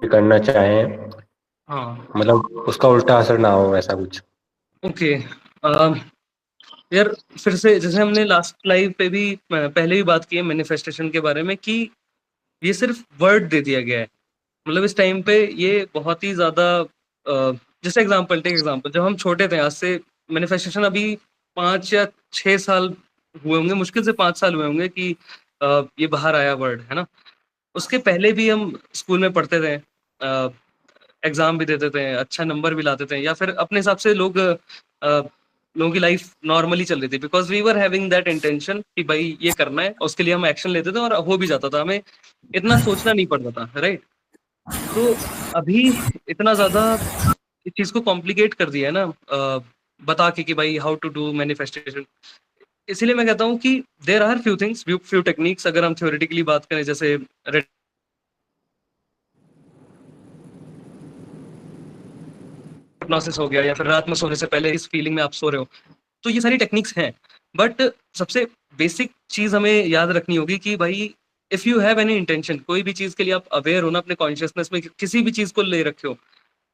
करना चाहें, हाँ। मतलब उसका उल्टा असर ना हो, ऐसा कुछ। ओके। यार, फिर से जैसे हमने लास्ट लाइव पे भी पहले भी बात की है मैनिफेस्टेशन के बारे में कि ये सिर्फ वर्ड दे दिया गया है। मतलब इस टाइम पे ये बहुत ही ज़्यादा जैसे एग्ज़ाम्पल टेक एग्ज़ाम्पल जब हम छोटे थे आज से मैनिफेस्टेशन अभी 5 या 6 साल हुए होंगे, मुश्किल से 5 साल हुए होंगे कि ये बाहर आया वर्ड, है ना? उसके पहले भी हम स्कूल में पढ़ते थे, एग्ज़ाम भी देते थे, अच्छा नंबर भी लाते थे या फिर अपने हिसाब से लोगों की लाइफ़ नॉर्मली चल रही थी because we were having that intention कि भाई ये करना है, और उसके लिए हम एक्शन लेते थे और हो भी जाता था। हमें इतना सोचना नहीं पड़ता था, राइट? तो अभी इतना ज़्यादा इस चीज़ को कॉम्प्लिकेट कर दिया है ना, बता के कि भाई हाउ टू डू मैनिफेस्टेशन। इसीलिए मैं कहता हूँ कि there are few things, few techniques अगर हम थ्योरेटिकली बात करें, जैसे रेड हिप्नोसिस हो गया या फिर रात में सोने से पहले इस फीलिंग में आप सो रहे हो। तो ये सारी टेक्निक्स हैं। बट सबसे बेसिक चीज़ हमें याद रखनी होगी कि भाई if you have any intention, कोई भी चीज़ के लिए आप अवेयर हो ना अपने कॉन्शियसनेस में, किसी भी चीज़ को ले रखे हो,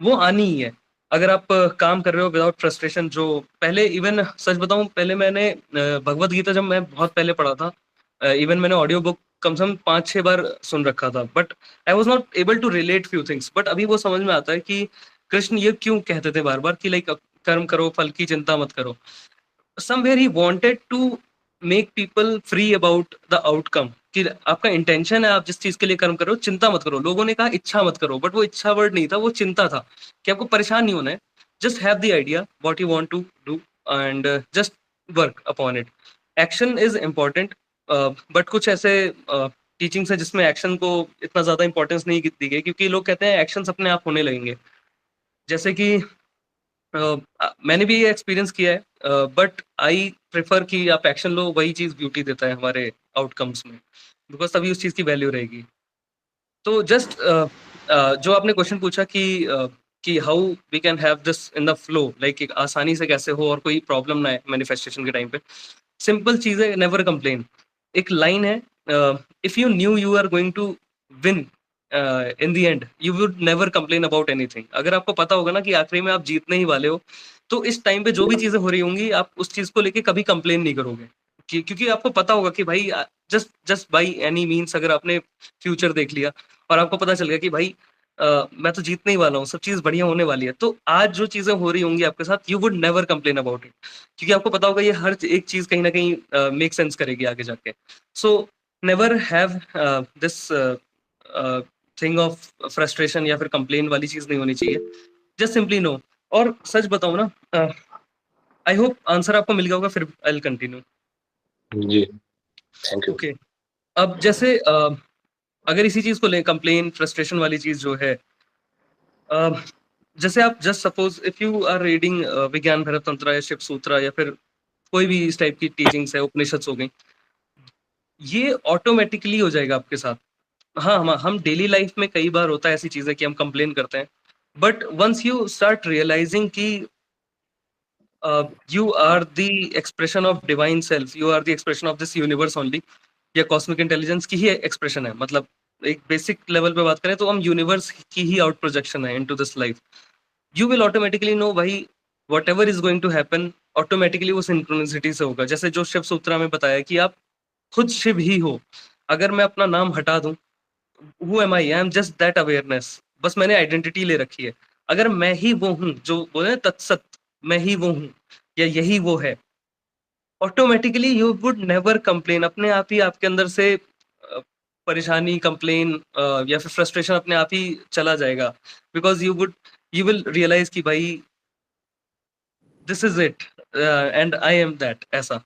वो आनी ही है। अगर आप काम कर रहे हो विदाउट फ्रस्ट्रेशन, जो पहले इवन सच बताऊँ, पहले मैंने भगवत गीता जब मैं बहुत पहले पढ़ा था, इवन मैंने ऑडियो बुक कम से कम 5-6 बार सुन रखा था, but I was not able to relate few things. But अभी वो समझ में आता है कि कृष्ण ये क्यों कहते थे बार-बार कि लाइक कर्म करो, फल की चिंता मत करो। Somewhere he wanted to make people free about the outcome, कि आपका इंटेंशन है, आप जिस चीज के लिए कर्म करो चिंता मत करो। लोगों ने कहा इच्छा मत करो, बट वो इच्छा वर्ड नहीं था, वो चिंता था कि आपको परेशान नहीं होना है। Just have the idea what you want to do and just work upon it. Action is important, but कुछ ऐसे टीचिंग्स है जिसमें एक्शन को इतना ज्यादा इंपॉर्टेंस नहीं दी गई, क्योंकि लोग कहते हैं एक्शन अपने आप होने लगेंगे। जैसे कि मैंने भी ये एक्सपीरियंस किया है, बट आई प्रेफर कि आप एक्शन लो, वही चीज़ ब्यूटी देता है हमारे आउटकम्स में, बिकॉज़ तभी उस चीज़ की वैल्यू रहेगी। तो जस्ट जो आपने क्वेश्चन पूछा कि how we can have this in the flow, like एक आसानी से कैसे हो और कोई प्रॉब्लम ना आए मैनिफेस्टेशन के टाइम पे। सिंपल चीज़ है, नेवर कंप्लेन। एक लाइन है, if you knew you are going to win in the end you would never complain about anything. अगर आपको पता होगा ना कि आखिरी में आप जीतने ही वाले हो, तो इस टाइम पे जो भी चीज़ें हो रही होंगी, आप उस चीज़ को लेके कभी कंप्लेन नहीं करोगे। क्योंकि आपको पता होगा कि भाई just just by any means अगर आपने फ्यूचर देख लिया और आपको पता चल गया कि भाई मैं तो जीतने ही वाला हूँ, सब चीज़ बढ़िया होने वाली है। तो आज जो चीज़ें हो रही होंगी आपके साथ, you would never complain about it, क्योंकि आपको पता होगा ये हर एक चीज़ कहीं न कहीं मेक सेंस करेगी आगे जाके। So never have this thing of frustration या फिर कंप्लेन वाली चीज़ नहीं होनी चाहिए। Just simply no. और सच बताऊँ ना, आई होप आंसर आपको मिल गया होगा, फिर आई विल कंटिन्यू। जी, थैंक यू। ओके। अब जैसे अगर इसी चीज़ को लें, कंप्लेन, फ्रस्ट्रेशन वाली चीज़ जो है, अ, जैसे आप just suppose if you are reading Vigyan Bhairav तंत्र या शिव सूत्रा या फिर कोई भी इस टाइप की टीचिंग्स है, उपनिषद्स हो गई, ये ऑटोमैटिकली हो जाएगा आपके साथ। हाँ, हम डेली लाइफ़ में कई बार होता है ऐसी चीज़ें कि हम कंप्लेन करते हैं, बट वन्स यू स्टार्ट रियलाइज़िंग कि you are the expression of divine self, you are the expression of this universe only, या कॉस्मिक इंटेलिजेंस की ही एक्सप्रेशन है। मतलब एक बेसिक लेवल पे बात करें तो हम यूनिवर्स की ही आउट प्रोजेक्शन है into this life. You will automatically know भाई, whatever is going to happen automatically वो सिंक्रोनिसिटी से होगा। जैसे जो शिव सूत्रा में बताया कि आप खुद शिव ही हो। अगर मैं अपना नाम हटा दूं, who am I am just that awareness. बस मैंने आइडेंटिटी ले रखी है। अगर मैं ही वो हूँ जो बोले ना, तत्सत, मैं ही वो हूँ या यही वो है, automatically you would never complain. अपने आप ही आपके अंदर से परेशानी, कंप्लेन या फिर फ्रस्ट्रेशन अपने आप ही चला जाएगा, बिकॉज यू विल रियलाइज कि भाई this is it and I am that. ऐसा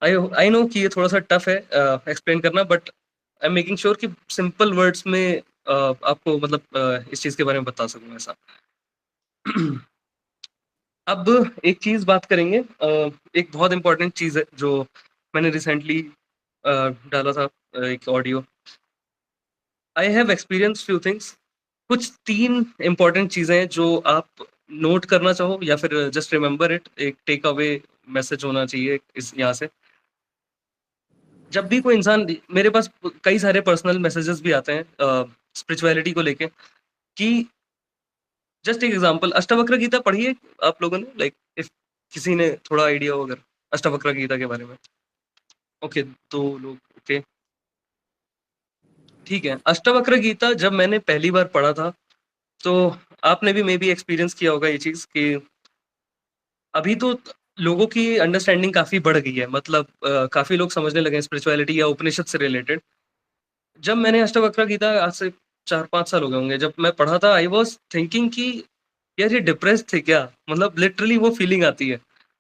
आई आई नो कि ये थोड़ा सा टफ है एक्सप्लेन करना, but I am making sure कि सिंपल वर्ड्स में आपको मतलब इस चीज के बारे में बता सकूं ऐसा। अब एक चीज बात करेंगे, एक बहुत इंपॉर्टेंट चीज है जो मैंने रिसेंटली डाला था, एक audio. I have experience few things. कुछ 3 इंपॉर्टेंट चीजें हैं जो आप नोट करना चाहो या फिर जस्ट रिमेंबर इट, एक टेक अवे मैसेज होना चाहिए इस यहाँ से। जब भी कोई इंसान, मेरे पास कई सारे पर्सनल मैसेजेस भी आते हैं स्पिरिचुअलिटी को लेके, कि जस्ट एक एग्जांपल, अष्टावक्र गीता पढ़ी है आप लोगों ने? लाइक इफ किसी ने थोड़ा आइडिया हो अगर अष्टावक्र गीता के बारे में। ओके, 2 लोग, ओके, ठीक है। अष्टावक्र गीता जब मैंने पहली बार पढ़ा था, तो आपने भी मे बी एक्सपीरियंस किया होगा ये चीज़ कि अभी तो लोगों की अंडरस्टैंडिंग काफ़ी बढ़ गई है, मतलब काफ़ी लोग समझने लगे हैं स्पिरिचुअलिटी या उपनिषद से रिलेटेड। जब मैंने अष्टावक्र गीता आज से 4-5 साल हो गए होंगे, जब मैं पढ़ा था, आई वाज़ थिंकिंग कि यार ये डिप्रेस्ड थे क्या? मतलब लिटरली वो फीलिंग आती है,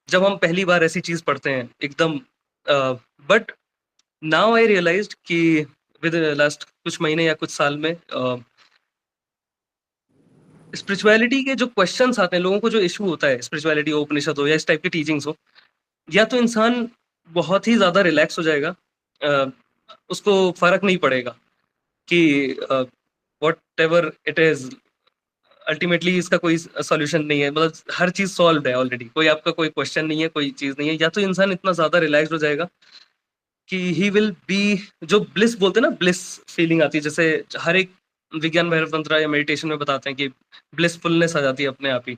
जब हम पहली बार ऐसी चीज़ पढ़ते हैं एकदम। बट नाउ आई रियलाइज्ड कि विद लास्ट कुछ महीने या कुछ साल में स्पिरिचुअलिटी के जो क्वेश्चंस आते हैं, लोगों को जो इश्यू होता है, स्पिरिचुअलिटी हो, उपनिषद हो या इस टाइप की टीचिंग्स हो, या तो इंसान बहुत ही ज़्यादा रिलैक्स हो जाएगा, अ, उसको फ़र्क नहीं पड़ेगा कि व्हाटएवर इट इज़, अल्टीमेटली इसका कोई सॉल्यूशन नहीं है, मतलब हर चीज़ सॉल्व्ड है ऑलरेडी, कोई आपका कोई क्वेश्चन नहीं है, कोई चीज़ नहीं है। या तो इंसान इतना ज़्यादा रिलैक्स्ड हो जाएगा कि ही विल बी, जो ब्लिस बोलते हैं ना, ब्लिस फीलिंग आती है, जैसे हर एक विज्ञान भैरव तंत्र या मेडिटेशन में बताते हैं कि ब्लिसफुलनेस आ जाती है अपने आप ही।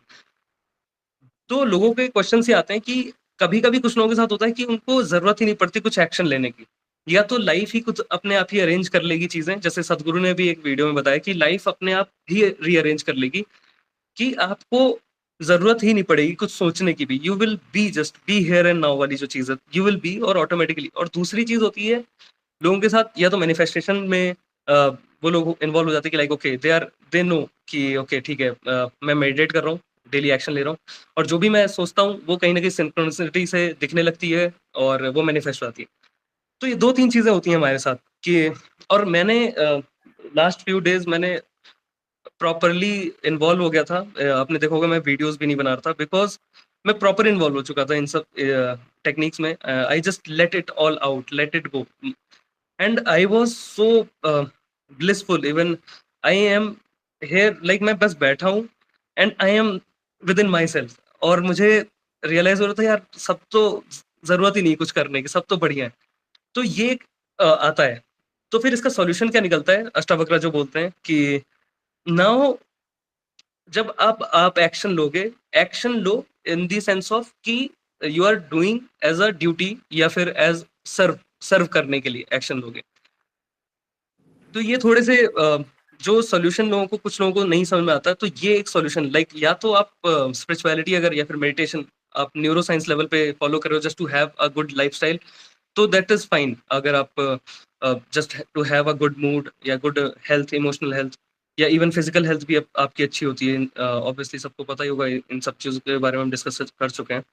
तो लोगों के क्वेश्चन ये आते हैं कि कभी-कभी कुछ लोगों के साथ होता है कि उनको ज़रूरत ही नहीं पड़ती कुछ एक्शन लेने की। या तो लाइफ़ ही कुछ अपने आप ही अरेंज कर लेगी चीज़ें, जैसे सद्गुरु ने भी एक वीडियो में बताया कि लाइफ़ अपने आप ही रीअरेंज कर लेगी, कि आपको ज़रूरत ही नहीं पड़ेगी कुछ सोचने की भी। You will B, just be here and now वाली जो चीज़ है, यू विल बी, और ऑटोमैटिकली। और दूसरी चीज़ होती है लोगों के साथ, या तो मैनिफेस्टेशन में वो लोग इन्वॉल्व हो जाते हैं कि लाइक ओके दे नो कि ओके ठीक है, मैं मेडिटेट कर रहा हूँ, डेली एक्शन ले रहा हूँ, और जो भी मैं सोचता हूँ वो कहीं न कहीं सिंक्रोनिसिटी से दिखने लगती है और वो मैनिफेस्ट हो जाती है। तो ये 2-3 चीज़ें होती हैं हमारे साथ कि, और मैंने लास्ट फ्यू डेज़ मैंने प्रॉपर्ली इन्वॉल्व हो गया था। आपने देखा होगा मैं वीडियोज़ भी नहीं बना रहा था, बिकॉज़ मैं प्रॉपर इन्वॉल्व हो चुका था इन सब टेक्निक्स में। I just let it all out, let it go. And I was so blissful, even I am here, like मैं बस बैठा हूँ and I am within myself, और मुझे रियलाइज हो रहा था यार सब तो जरूरत ही नहीं कुछ करने की, सब तो बढ़िया है। तो ये एक, आता है। तो फिर इसका सॉल्यूशन क्या निकलता है, अष्टावक्र जो बोलते हैं कि नाउ जब आप एक्शन लोगे, एक्शन लो इन द सेंस ऑफ कि you are doing as a duty या फिर एज सर्व, सर्व करने के लिए एक्शन लोगे। तो ये थोड़े से जो सॉल्यूशन लोगों को, कुछ लोगों को नहीं समझ में आता, तो ये एक सॉल्यूशन, लाइक या तो आप स्पिरिचुअलिटी अगर या फिर मेडिटेशन आप न्यूरो साइंस लेवल पे फॉलो कर रहे हो just to have a good lifestyle, तो दैट इज फाइन। अगर आप just to have a good mood या गुड हेल्थ, इमोशनल हेल्थ, या इवन फिजिकल हेल्थ भी आपकी अच्छी होती है, ऑब्वियसली सबको पता ही होगा, इन सब चीज़ों के बारे में हम डिस्कस कर चुके हैं।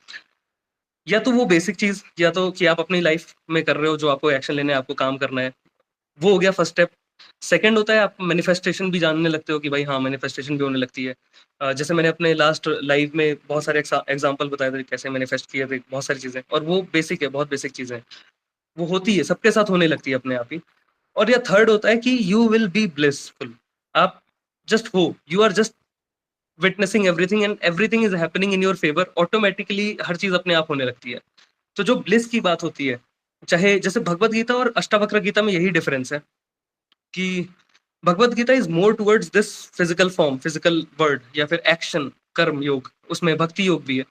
या तो वो बेसिक चीज़, या तो कि आप अपनी लाइफ में कर रहे हो जो आपको एक्शन लेने हैं, आपको काम करना है, वो हो गया फर्स्ट स्टेप। सेकंड होता है आप मैनिफेस्टेशन भी जानने लगते हो कि भाई हाँ, मैनिफेस्टेशन भी होने लगती है। जैसे मैंने अपने लास्ट लाइव में बहुत सारे एग्जांपल बताए थे कैसे मैनिफेस्ट किए थे, बहुत सारी चीज़ें, और वो बेसिक है, बहुत बेसिक चीज़ें हैं। वो होती है, सबके साथ होने लगती है अपने आप ही। और या थर्ड होता है कि यू विल बी ब्लिसफुल। आप जस्ट हो, you are just witnessing everything and everything is happening in your favour, automatically हर चीज़ अपने आप होने लगती है। तो जो ब्लिस की बात होती है, चाहे जैसे भगवत गीता और अष्टावक्र गीता में यही डिफरेंस है कि Bhagavad Gita is more towards this physical form, physical word या फिर एक्शन, कर्म योग, उसमें भक्ति योग भी है।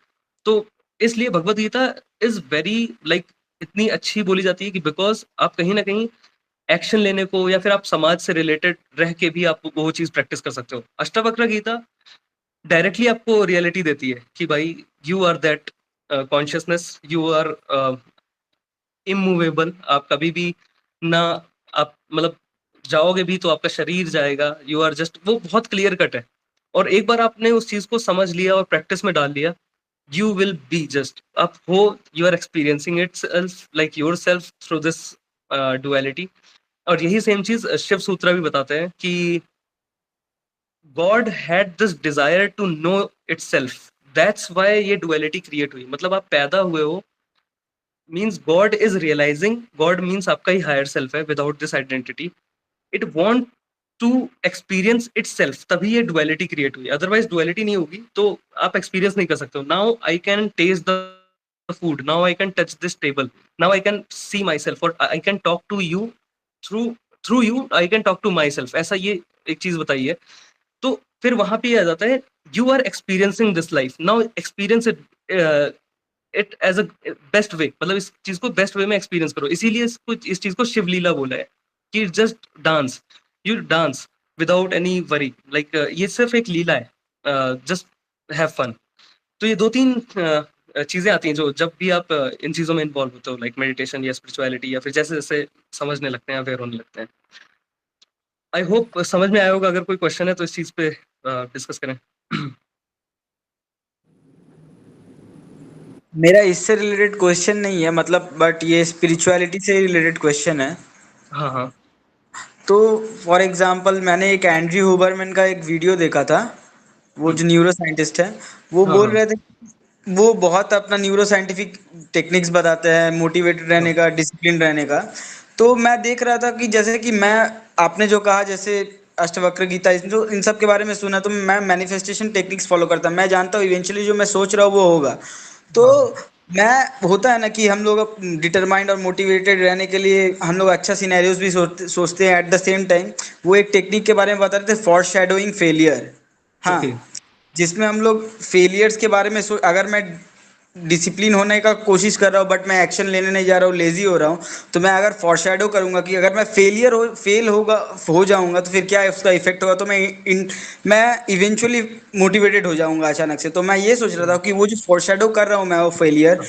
तो इसलिए भगवत गीता इज वेरी लाइक इतनी अच्छी बोली जाती है कि बिकॉज आप कहीं ना कहीं एक्शन लेने को या फिर आप समाज से रिलेटेड रह के भी आप वो चीज प्रैक्टिस कर सकते हो। अष्टावक्र गीता डायरेक्टली आपको रियलिटी देती है कि भाई you are that consciousness, you are immovable, आप कभी भी ना, आप मतलब जाओगे भी तो आपका शरीर जाएगा, यू आर जस्ट, वो बहुत क्लियर कट है। और एक बार आपने उस चीज को समझ लिया और प्रैक्टिस में डाल लिया, यू विल बी जस्ट, आप हो, you are experiencing itself like yourself through this duality. और यही सेम चीज शिव सूत्रा भी बताते हैं कि God had this desire to know itself, that's why ये डुअलिटी क्रिएट हुई। मतलब आप पैदा हुए हो, means God is realizing, God means आपका ही हायर सेल्फ है without this identity, it want to experience itself, तभी ये डुअलिटी क्रिएट हुई। अदरवाइज डुअलिटी नहीं होगी तो आप एक्सपीरियंस नहीं कर सकते हो। Now I can taste the food, now I can touch this table, now I can see myself, और I can talk to you through through you, I can talk to myself, ऐसा ये एक चीज बताई है। तो फिर वहां पे आ जाता है you are experiencing this life, now experience it as a best way, मतलब इस चीज को बेस्ट वे में एक्सपीरियंस करो। इसीलिए इस चीज को शिवलीला बोला है कि just dance, you dance without any worry, like ये सिर्फ एक लीला है, जस्ट हैव फन। तो ये 2-3 चीजें आती हैं जो जब भी आप इन चीजों में इन्वॉल्व होते हो, लाइक मेडिटेशन या स्पिरिचुअलिटी, या फिर जैसे जैसे समझने लगते हैं, अवेयर होने लगते हैं। आई होप समझ में आया होगा। अगर कोई क्वेश्चन है तो इस चीज पे डिस्कस करें। मेरा इससे रिलेटेड क्वेश्चन नहीं है, मतलब बट ये स्पिरिचुअलिटी से रिलेटेड क्वेश्चन है। हाँ हाँ। तो फॉर एग्जांपल मैंने एक एंड्रयू हुबरमैन का एक वीडियो देखा था, वो जो न्यूरो साइंटिस्ट है, वो हाँ बोल हाँ। रहे थे, वो बहुत अपना न्यूरो साइंटिफिक टेक्निक्स बताते हैं मोटिवेटेड हाँ रहने का, डिसिप्लिन रहने का। तो मैं देख रहा था कि जैसे कि मैं, आपने जो कहा जैसे अष्टवक्र गीता, जो इन सब के बारे में सुना, तो मैं मैनिफेस्टेशन टेक्निक्स फॉलो करता हूँ। मैं जानता हूँ इवेंचुअली जो मैं सोच रहा हूँ वो होगा। तो हाँ। मैं, होता है ना कि हम लोग डिटरमाइंड और मोटिवेटेड रहने के लिए हम लोग अच्छा सिनेरियोज भी सोचते हैं। एट द सेम टाइम वो एक टेक्निक के बारे में बता रहे थे, फॉर शेडोइंग फेलियर। हाँ, ओके। जिसमें हम लोग फेलियर्स के बारे में अगर मैं डिसिप्लिन होने का कोशिश कर रहा हूँ बट मैं एक्शन लेने नहीं जा रहा हूँ, लेजी हो रहा हूँ, तो मैं अगर फॉरशैडो करूंगा कि अगर मैं फेल होगा, हो जाऊंगा, तो फिर क्या उसका इफेक्ट होगा, तो मैं इवेंचुअली मोटिवेटेड हो जाऊंगा अचानक से। तो मैं ये सोच रहा था कि वो जो फॉरशैडो कर रहा हूँ मैं, वो फेलियर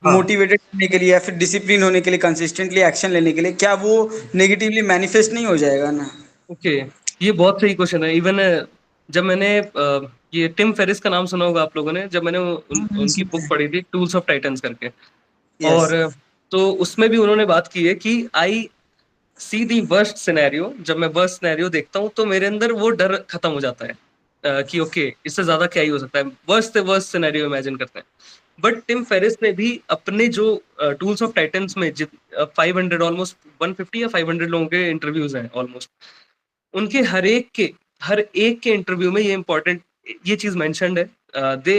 हाँ। मोटिवेटेड होने के लिए या फिर डिसिप्लिन होने के लिए, कंसिस्टेंटली एक्शन लेने के लिए, क्या वो नेगेटिवली मैनिफेस्ट नहीं हो जाएगा ना? ओके, ये बहुत सही क्वेश्चन है। इवन जब मैंने ये टिम फेरिस का नाम सुना होगा आप लोगों ने, जब मैंने उनकी बुक पढ़ी थी टूल्स ऑफ टाइटन्स करके, यस। और तो उसमें भी उन्होंने बात की है कि आई सी दी वर्स्ट सिनेरियो। जब मैं वर्स्ट सिनेरियो देखता हूँ तो मेरे अंदर वो डर खत्म हो जाता है, कि ओके इससे ज्यादा क्या ही हो सकता है, वर्स्ट से वर्स्ट सिनेरियो इमेजिन करते हैं। बट टिम फेरिस ने भी अपने जो टूल्स ऑफ टाइटन्स में 500 ऑलमोस्ट 150 या 500 लोगों के इंटरव्यूज हैं ऑलमोस्ट, उनके हर एक के इंटरव्यू में ये इंपॉर्टेंट ये चीज मेंशन्ड है, दे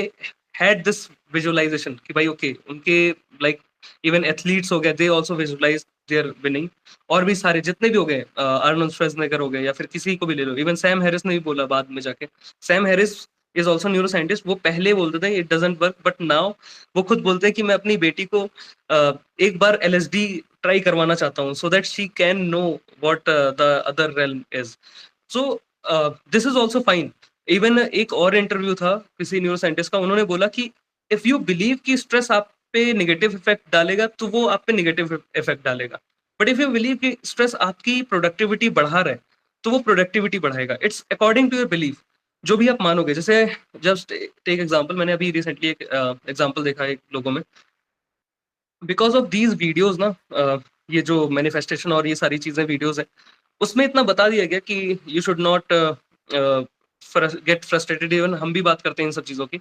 हैड दिस विजुअलाइजेशन कि भाई ओके उनके लाइक इवन एथलीट्स हो गए, they also visualize their winning. और भी सारे जितने भी हो गए, आर्नोल्ड श्वार्ज़नेगर हो गए या फिर किसी को भी ले लो, इवन सैम हैरिस ने भी बोला बाद में जाके। Sam Harris is also neuro scientist. वो पहले बोलते थे it doesn't work, but now वो खुद बोलते हैं कि मैं अपनी बेटी को एक बार एलएसडी ट्राई करवाना चाहता हूँ, so that she can know what the other realm is. So this is also fine. Even एक और इंटरव्यू था किसी न्यूरो साइंटिस्ट का, उन्होंने बोला कि इफ यू बिलीव कि स्ट्रेस आप पे नेगेटिव इफेक्ट डालेगा तो वो आप पे नेगेटिव इफेक्ट डालेगा। बट इफ यू बिलीव कि स्ट्रेस आपकी प्रोडक्टिविटी बढ़ा रहा है तो वो प्रोडक्टिविटी बढ़ाएगा। It's according to your belief, जो भी आप मानोगे। जैसे जस्ट टेक एग्जांपल, मैंने अभी रिसेंटली एक एग्जांपल देखा है लोगों में, बिकॉज ऑफ दीज वीडियोज ना, ये जो मैनिफेस्टेशन और ये सारी चीजें वीडियोज है, उसमें इतना बता दिया गया कि you should not get frustrated. Even हम भी बात करते हैं इन सब चीजों की,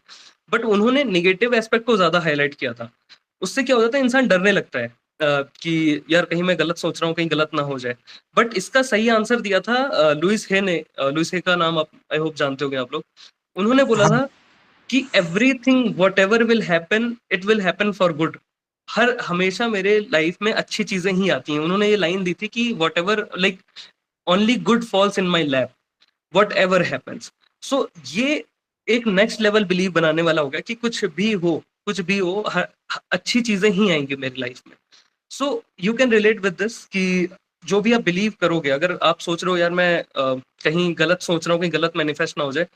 बट उन्होंने निगेटिव एस्पेक्ट को ज्यादा हाईलाइट किया था। उससे क्या हो जाता है, इंसान डरने लगता है कि यार कहीं मैं गलत सोच रहा हूँ, कहीं गलत ना हो जाए। बट इसका सही आंसर दिया था लुइस हे ने। लुइस हे का नाम आप आई होप जानते होंगे आप लोग। उन्होंने बोला हाँ। था कि everything whatever will happen it will happen for good. हर हमेशा मेरे लाइफ में अच्छी चीजें ही आती हैं। उन्होंने ये लाइन दी थी कि whatever like only good falls in my lap, whatever happens. So ये एक नेक्स्ट लेवल बिलीव बनाने वाला हो गया कि कुछ भी हो, अच्छी चीजें ही आएंगी मेरी लाइफ में। So you can relate with this कि जो भी आप बिलीव करोगे, अगर आप सोच रहे हो यार मैं कहीं गलत सोच रहा हूँ, कहीं गलत मैनिफेस्ट ना हो जाए,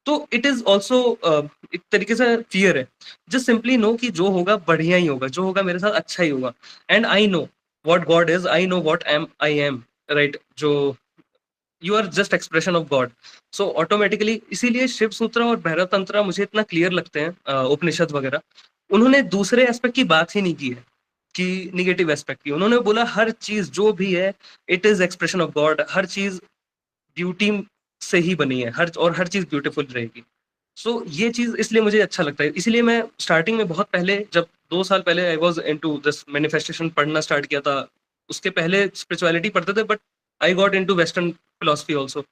तो इट इज ऑल्सो एक तरीके से फियर है। जस्ट सिंपली नो कि जो होगा बढ़िया ही होगा, जो होगा मेरे साथ अच्छा ही होगा। And I know what God is, I know what am I am, right? जो you are just expression of God. So automatically इसीलिए शिव सूत्र और भैरव तंत्र मुझे इतना क्लियर लगते हैं, उपनिषद वगैरह। उन्होंने दूसरे एस्पेक्ट की बात ही नहीं की है कि निगेटिव एस्पेक्ट की। उन्होंने बोला हर चीज जो भी है it is expression of God, हर चीज ब्यूटी से ही बनी है, हर चीज ब्यूटीफुल रहेगी। सो ये चीज इसलिए मुझे अच्छा लगता है। इसलिए मैं स्टार्टिंग में बहुत पहले, जब 2 साल पहले I was into this manifestation पढ़ना स्टार्ट किया था। उसके पहले स्पिरिचुअलिटी पढ़ते थे, but I got into western philosophy also,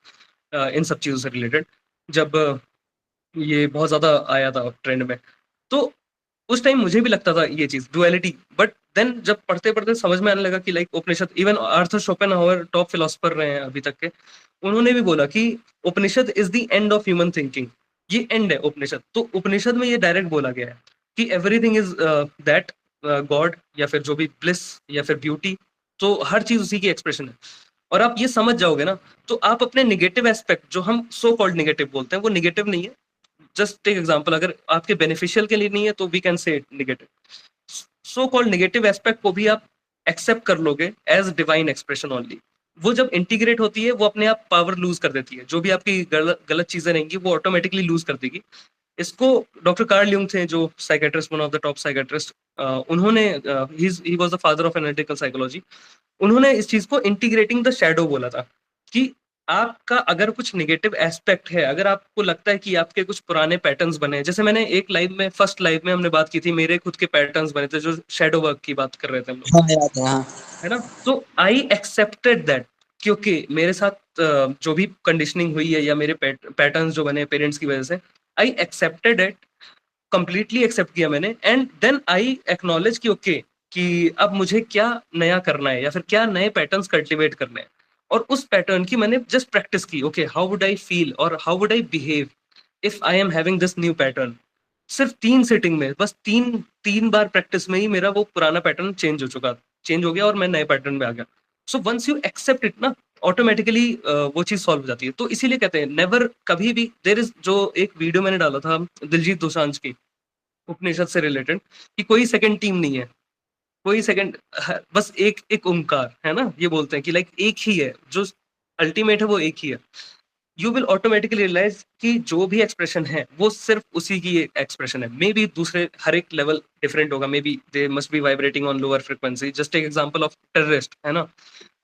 इन सब चीजों से रिलेटेड, जब ये बहुत ज्यादा आया था ट्रेंड में। तो उस टाइम मुझे भी लगता था ये चीज डुअलिटी, बट देन जब पढ़ते पढ़ते समझ में आने लगा कि like Upanishad, even Arthur Schopenhauer top philosopher रहे हैं अभी तक के, उन्होंने भी बोला कि Upanishad is the end of human thinking, ये एंड है उपनिषद। तो उपनिषद में ये डायरेक्ट बोला गया है कि एवरीथिंग इज दैट गॉड, या फिर जो भी ब्लिस या फिर ब्यूटी, तो हर चीज उसी की एक्सप्रेशन है। और आप ये समझ जाओगे ना, तो आप अपने निगेटिव एस्पेक्ट, जो हम सो कॉल्ड निगेटिव बोलते हैं, वो निगेटिव नहीं है। जस्ट टेक एग्जांपल, अगर आपके बेनिफिशियल के लिए नहीं है तो we can say negative, so called negative aspect को भी आप एक्सेप्ट कर लोगे एज डिवाइन एक्सप्रेशन ओनली। वो जब इंटीग्रेट होती है, वो अपने आप पावर लूज कर देती है। जो भी आपकी गलत चीजें रहेंगी वो ऑटोमेटिकली लूज कर देगी। इसको डॉक्टर कार्ल यूंग थे, जो psychiatrist, one of the top psychiatrist, उन्होंने ही was the father of analytical psychology. उन्होंने इस चीज को इंटीग्रेटिंग द शैडो बोला था कि आपका अगर कुछ नेगेटिव एस्पेक्ट है, अगर आपको लगता है कि आपके कुछ पुराने पैटर्न्स बने हैं, जैसे मैंने एक लाइव में, फर्स्ट लाइव में हमने बात की थी, मेरे खुद के पैटर्न्स बने थे, जो शैडो वर्क की बात कर रहे थे हम लोग, हाँ याद है, हाँ है ना। तो आई एक्सेप्टेड दैट, क्योंकि मेरे साथ जो भी कंडीशनिंग हुई है या मेरे पैटर्न्स जो बने पेरेंट्स की वजह से, I accepted it, completely accept किया मैंने। एंड देन आई एक्नॉलेज कि ओके, कि अब मुझे क्या नया करना है या फिर क्या नए पैटर्न्स कल्टीवेट करने हैं। और उस पैटर्न की मैंने जस्ट प्रैक्टिस की। Okay, how would I feel और how would I behave if I am having this new pattern. सिर्फ 3 सिटिंग में, बस तीन बार प्रैक्टिस में ही मेरा वो पुराना पैटर्न चेंज हो गया और मैं नए पैटर्न में आ गया। So once you accept it ना, ऑटोमेटिकली वो चीज सॉल्व हो जाती है। तो इसीलिए कहते हैं नेवर, कभी भी, देयर इज, जो एक वीडियो मैंने डाला था दिलजीत दोसांझ की उपनिषद से रिलेटेड, कि कोई सेकंड टीम नहीं है, कोई सेकंड, बस एक एक ओंकार है ना, ये बोलते हैं कि लाइक एक ही है, जो अल्टीमेट है वो एक ही है। यू विल ऑटोमेटिकली रियलाइज कि जो भी एक्सप्रेशन है वो सिर्फ उसी की एक्सप्रेशन है। मे बी दूसरे हर एक लेवल डिफरेंट होगा, may be they must be vibrating on lower frequency. Just एक एग्जांपल ऑफ टेररिस्ट, है ना,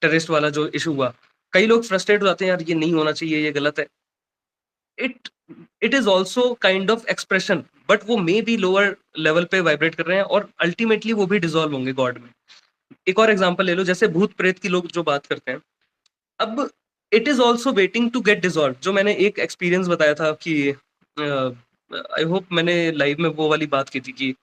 टेररिस्ट वाला जो इशू हुआ, कई लोग फ्रस्ट्रेट हो जाते हैं, यार ये नहीं होना चाहिए, ये गलत है। It it is also kind of expression, but वो मे बी लोअर लेवल पे वाइब्रेट कर रहे हैं और अल्टीमेटली वो भी डिसॉल्व होंगे गॉड में। एक और एग्जांपल ले लो, जैसे भूत प्रेत की लोग जो बात करते हैं, अब it is also waiting to get dissolve. जो मैंने एक एक्सपीरियंस बताया था कि आई होप मैंने लाइव में वो वाली बात की थी कि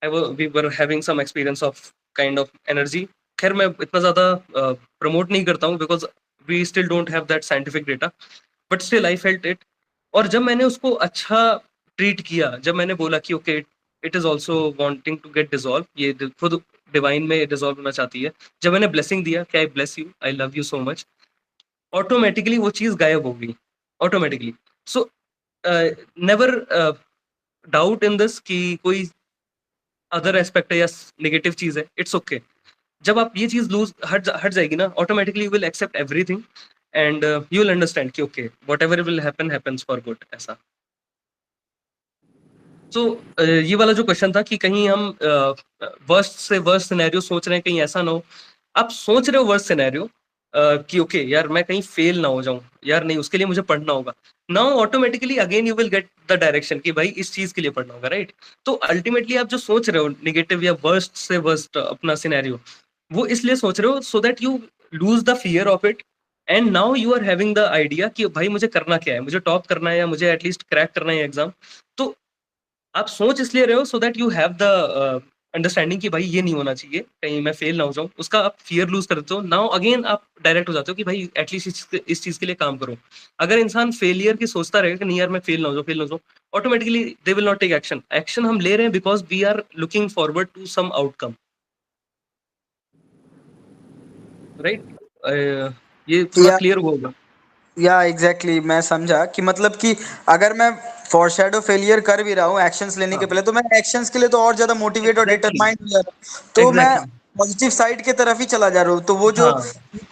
we were having some experience of kind of energy. खैर मैं इतना ज्यादा प्रमोट नहीं करता हूँ, because we still don't have that scientific data, but still I felt it. और जब मैंने उसको अच्छा ट्रीट किया, जब मैंने बोला कि okay, it is also wanting to get dissolve, ये खुद डिवाइन में डिसॉल्व होना चाहती है, जब मैंने ब्लेसिंग दिया कि आई bless you, I love you so much, automatically वो चीज गायब हो गई, automatically. So never doubt in this कि कोई अदर एस्पेक्ट है या नेगेटिव चीज है, इट्स ओके। जब आप ये चीज लूज हट जाएगी ना, automatically you will accept everything and you will understand कि okay, whatever will happen happens for good, ऐसा। तो ये वाला जो क्वेश्चन था कि कहीं हम वर्स्ट से वर्स्ट सिनेरियो सोच रहे हैं, कहीं ऐसा ना हो। आप सोच रहे हो वर्स्ट सिनेरियो कि ओके यार मैं कहीं फेल ना हो जाऊं, यार नहीं, उसके लिए मुझे पढ़ना होगा। Now automatically again you will get the direction कि भाई इस चीज के लिए पढ़ना होगा, राइट। तो अल्टीमेटली आप जो सोच रहे हो नेगेटिव या वर्स्ट से वर्स्ट अपना सिनेरियो, वो इसलिए सोच रहे हो so that you lose the fear of it, and now you are having the idea कि भाई मुझे करना क्या है, मुझे टॉप करना है या मुझे एटलीस्ट क्रैक करना है एग्जाम। तो आप सोच इसलिए रहे हो so that you have the understanding कि भाई ये नहीं होना चाहिए, कहीं मैं फेल ना हो जाऊं, उसका आप फियर लूज करते हो। नाउ अगेन आप डायरेक्ट हो जाते हो कि भाई एटलीस्ट इस चीज के लिए काम करो। अगर इंसान फेलियर की सोचता रहेगा कि नहीं यार मैं फेल ना हो जाऊं, फेल ना हो जाऊं, automatically they will not take action. Action हम ले रहे हैं because we are looking forward to some outcome, right. ये थोड़ा या क्लियर होगा। या एग्जैक्टली मैं समझा कि मतलब कि अगर मैं फॉरशैडो फेलियर कर भी रहा हूँ एक्शंस लेने के हाँ, पहले, तो मैं एक्शंस के लिए तो और ज्यादा मोटिवेट और एग्जैक्टली, डिटरमाइंड हो जा रहा हूँ, तो मैं एग्जैक्टली। पॉजिटिव साइड की तरफ ही चला जा रहा हूँ। तो वो जो हाँ,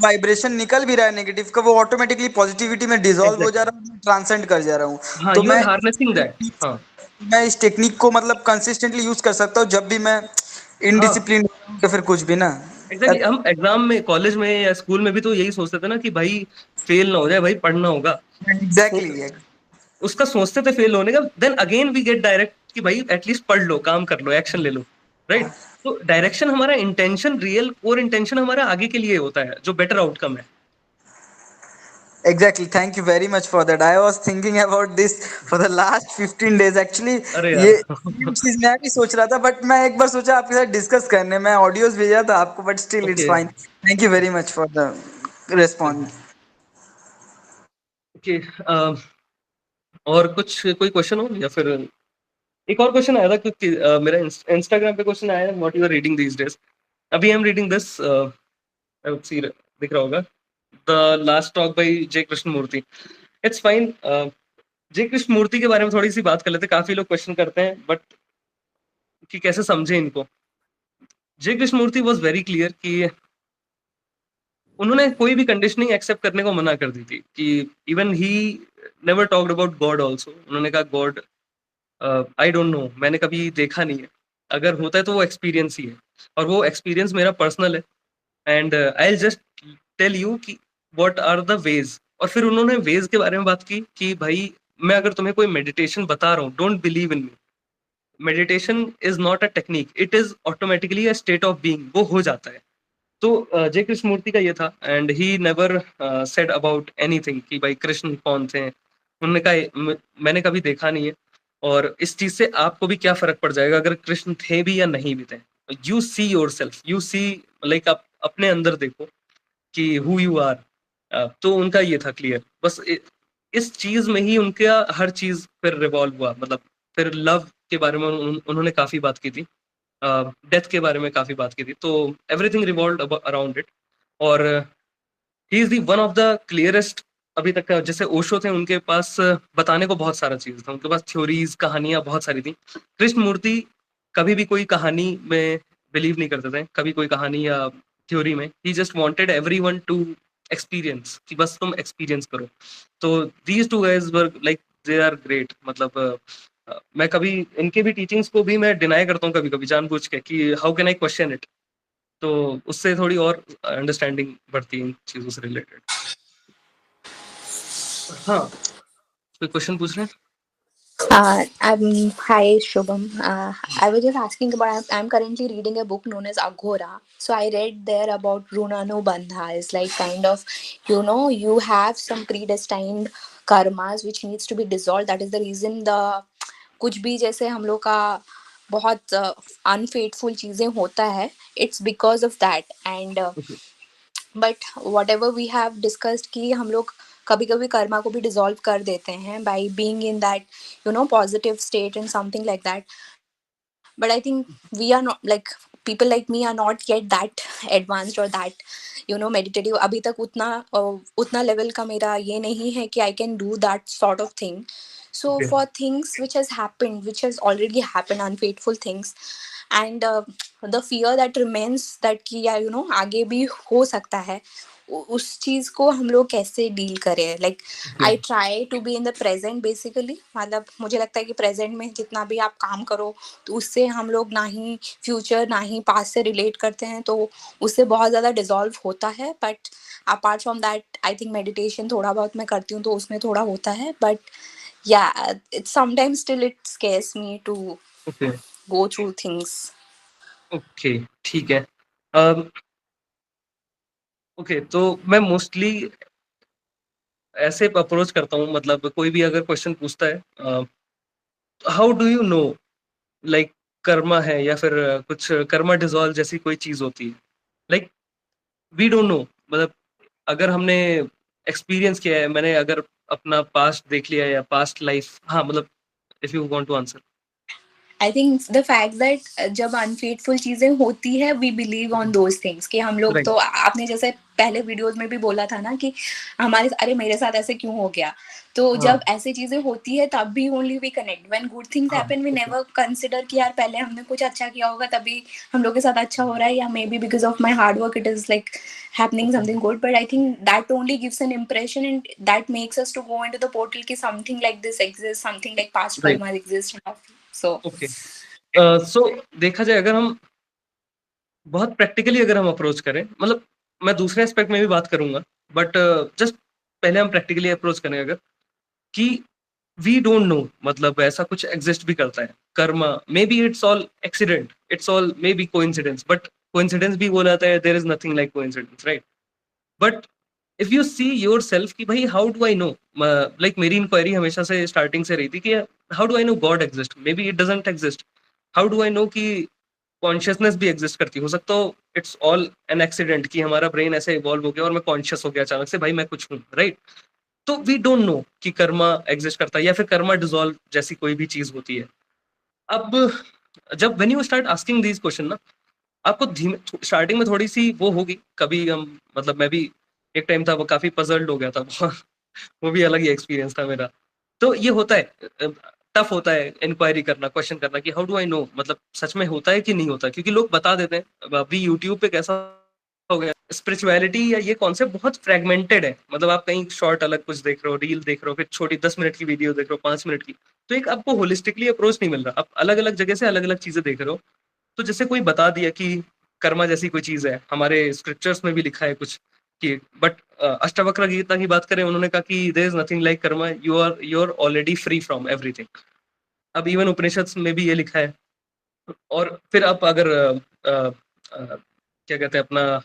वाइब्रेशन निकल भी रहा है नेगेटिव का, वो ऑटोमेटिकली पॉजिटिविटी में डिसॉल्व हो जा एग्जैक्टली। रहा है, ट्रांसेंड कर जा रहा हूँ। हाँ, तो यू आर हार्नेसिंग दैट। हाँ, मैं इस टेक्निक को मतलब कंसिस्टेंटली यूज कर सकता हूँ जब भी मैं हाँ, इनडिसिप्लिन या फिर कुछ भी ना। एग्जैक्टली। हम एग्जाम में, कॉलेज में या स्कूल में भी तो यही सोचते थे ना कि भाई फेल ना हो जाए, भाई पढ़ना होगा। तो एग्जैक्टली उसका सोचते थे फेल होने का, then again we get direct कि भाई एटलीस्ट पढ़ लो, काम कर लो, एक्शन ले लो, राइट। तो डायरेक्शन, हमारा इंटेंशन, रियल कोर इंटेंशन हमारा आगे के लिए होता है, जो बेटर आउटकम है। Exactly. Thank you very much for that. I was thinking about this for the last 15 days actually. अरे ये यार। चीज मैं भी सोच रहा था, बट मैं एक बार सोचा आपके साथ डिस्कस करने, मैं ऑडियोज भेजा था आपको, but still it's okay. Fine. Thank you very much for the response. Okay, और कुछ कोई क्वेश्चन हो, या फिर एक और क्वेश्चन आया था क्योंकि मेरा इंस्टाग्राम पे क्वेश्चन आया है, what you are reading these days. अभी I am reading this, I would see, दिख रहा होगा, the last talk by J Krishnamurti. It's fine. J Krishnamurti के बारे में थोड़ी सी बात कर लेते हैं। काफी लोग क्वेश्चन करते हैं बट कि कैसे समझे इनको। जे कृष्णमूर्ति वाज वेरी क्लियर कि उन्होंने कोई भी कंडीशनिंग एक्सेप्ट करने को मना कर दी थी, कि even he never talked about God also. उन्होंने कहा गॉड आई डोंट नो, मैंने कभी देखा नहीं है, अगर होता है तो वो एक्सपीरियंस ही है, और वो एक्सपीरियंस मेरा पर्सनल है, and I will just tell you कि व्हाट आर द वेज। और फिर उन्होंने वेज के बारे में बात की कि भाई मैं अगर तुम्हें कोई मेडिटेशन बता रहा हूँ, don't believe in me. Meditation is not a technique, it is automatically a state of being, वो हो जाता है। तो जय कृष्णमूर्ति का ये था, and he never said about anything कि भाई कृष्ण कौन थे। उन्होंने कहा मैंने कभी देखा नहीं है, और इस चीज से आपको भी क्या फर्क पड़ जाएगा अगर कृष्ण थे भी या नहीं भी थे। You see yourself, you see, like आप अपने अंदर देखो कि हु यू आर। तो उनका ये था क्लियर, बस इस चीज में ही उनका हर चीज फिर रिवॉल्व हुआ। मतलब फिर लव के बारे में उन्होंने काफी बात की थी, डेथ के बारे में काफी बात की थी, तो एवरीथिंग रिवॉल्व अराउंड इट। और he is the one of the clearest अभी तक का। जैसे ओशो थे, उनके पास बताने को बहुत सारा चीज था, उनके पास थ्योरीज, कहानियां बहुत सारी थी। कृष्णमूर्ति कभी भी कोई कहानी में बिलीव नहीं करते थे, कभी कोई कहानी या थ्योरी में। He just wanted everyone to experience, कि बस तुम एक्सपीरियंस करो। तो these two guys were like, they are great. मतलब मैं कभी इनके भी टीचिंग्स को भी मैं डिनाई करता हूँ कभी कभी जानबूझ के, कि how can I question it. तो उससे थोड़ी और अंडरस्टैंडिंग बढ़ती है इन चीजों से रिलेटेड। हाँ, कोई क्वेश्चन पूछ रहे हैं? Hi Shubham. I was just asking about. I'm currently reading a book known as Aghora. So I read there about Runanubandha. It's like kind of, you have some predestined karmas which needs to be dissolved. That is the reason the कुछ भी जैसे हम लोग का बहुत अनफेटफुल चीजें होता है. It's because of that. And but whatever we have discussed कि हम लोग कभी कभी कर्मा को भी डिसॉल्व कर देते हैं by being in that positive state and something like that. But I think we are not like people like me are not yet that advanced or that meditative. अभी तक उतना लेवल का मेरा ये नहीं है कि I can do that sort of thing. So Okay. for things which has already happened, unfaithful things, and the fear that remains that कि आगे भी हो सकता है, उस चीज को हम लोग कैसे डील करें. Like I try to be in the present basically. मतलब मुझे लगता है कि प्रेजेंट में जितना भी आप काम करो तो उससे हम लोग ना ही फ्यूचर ना ही पास्ट से रिलेट करते हैं, तो उससे बहुत ज़्यादा डिसॉल्व होता है. But apart from that I think meditation थोड़ा बहुत मैं करती हूँ तो उसमें थोड़ा होता है. But yeah it's sometimes still it scares me to go through things. Okay, ठीक है. ओके, तो मैं मोस्टली ऐसे अप्रोच करता हूँ, मतलब कोई भी अगर क्वेश्चन पूछता है, how do you know, like Karma है या फिर कुछ कर्मा डिसॉल्व जैसी कोई चीज होती है, लाइक वी डोंट नो. मतलब अगर हमने एक्सपीरियंस किया है, मैंने अगर अपना पास्ट देख लिया है या पास्ट लाइफ, हाँ मतलब if you want to answer. I think the fact that जब अनफेटफुल चीजें होती है we believe on those things कि हम लोग Right. तो आपने जैसे पहले वीडियोस में भी बोला था ना कि अरे मेरे साथ ऐसे क्यों हो गया. तो जब ऐसी चीजें होती है तब भी only we connect. When good things happen we never consider कि यार पहले हमने कुछ अच्छा किया होगा तभी हम लोग के साथ अच्छा हो रहा है, या may be because of my hard work it is like happening something good. But I think that only gives an impression and that makes us to go into the portal कि something like this exists, something like past Right. karma exists. So okay, so देखा जाए अगर हम बहुत practically अगर हम approach करें, मतलब मैं दूसरे एस्पेक्ट में भी बात करूंगा, बट जस्ट पहले हम प्रैक्टिकली अप्रोच करें अगर, कि वी डोंट नो, मतलब ऐसा कुछ एग्जिस्ट भी करता है karma. Maybe it's all accident, it's all maybe coincidence, but coincidence भी बोला जाता है, there is nothing like coincidence, right. But if you see yourself कि भाई how do I know, like मेरी इंक्वायरी हमेशा से starting से रही थी कि how do I know God exist. Maybe it doesn't exist. How do I know कि कॉन्शियसनेस भी एग्जिस्ट करती हो सकता हो इट्स ऑल एन एक्सीडेंट, कि हमारा ब्रेन ऐसे इवॉल्व हो गया और मैं कॉन्शियस हो गया अचानक से, भाई मैं कुछ हूँ, राइट. तो वी डोंट नो कि कर्मा एग्जिस्ट करता है या फिर कर्मा डिसॉल्व जैसी कोई भी चीज होती है। अब जब when you start asking these question ना, आपको धीमे स्टार्टिंग में थोड़ी सी वो होगी, कभी हम मतलब मैं भी एक टाइम था वो काफी पजल्ड हो गया था वो भी अलग ही एक्सपीरियंस था मेरा। तो ये होता है, टफ होता है इंक्वायरी करना, क्वेश्चन करना कि हाउ डू आई नो, मतलब सच में होता है कि नहीं होता, क्योंकि लोग बता देते हैं। अब अभी यूट्यूब पे कैसा हो गया, स्पिरिचुअलिटी या ये कॉन्सेप्ट बहुत फ्रेगमेंटेड है। मतलब आप कहीं शॉर्ट अलग कुछ देख रहे हो, रील देख रहे हो, फिर छोटी 10 मिनट की वीडियो देख रहे हो, 5 मिनट की, तो एक आपको होलिस्टिकली अप्रोच नहीं मिल रहा। आप अलग अलग जगह से अलग अलग चीजें देख रहे हो। तो जैसे कोई बता दिया कि कर्मा जैसी कोई चीज है, हमारे स्क्रिप्चर्स में भी लिखा है कुछ कि, बट अष्टावक्र गीता की बात करें, उन्होंने कहा कि there is nothing like karma, you are already free from everything. अब इवन उपनिषद में भी ये लिखा है। और फिर आप अगर क्या कहते हैं अपना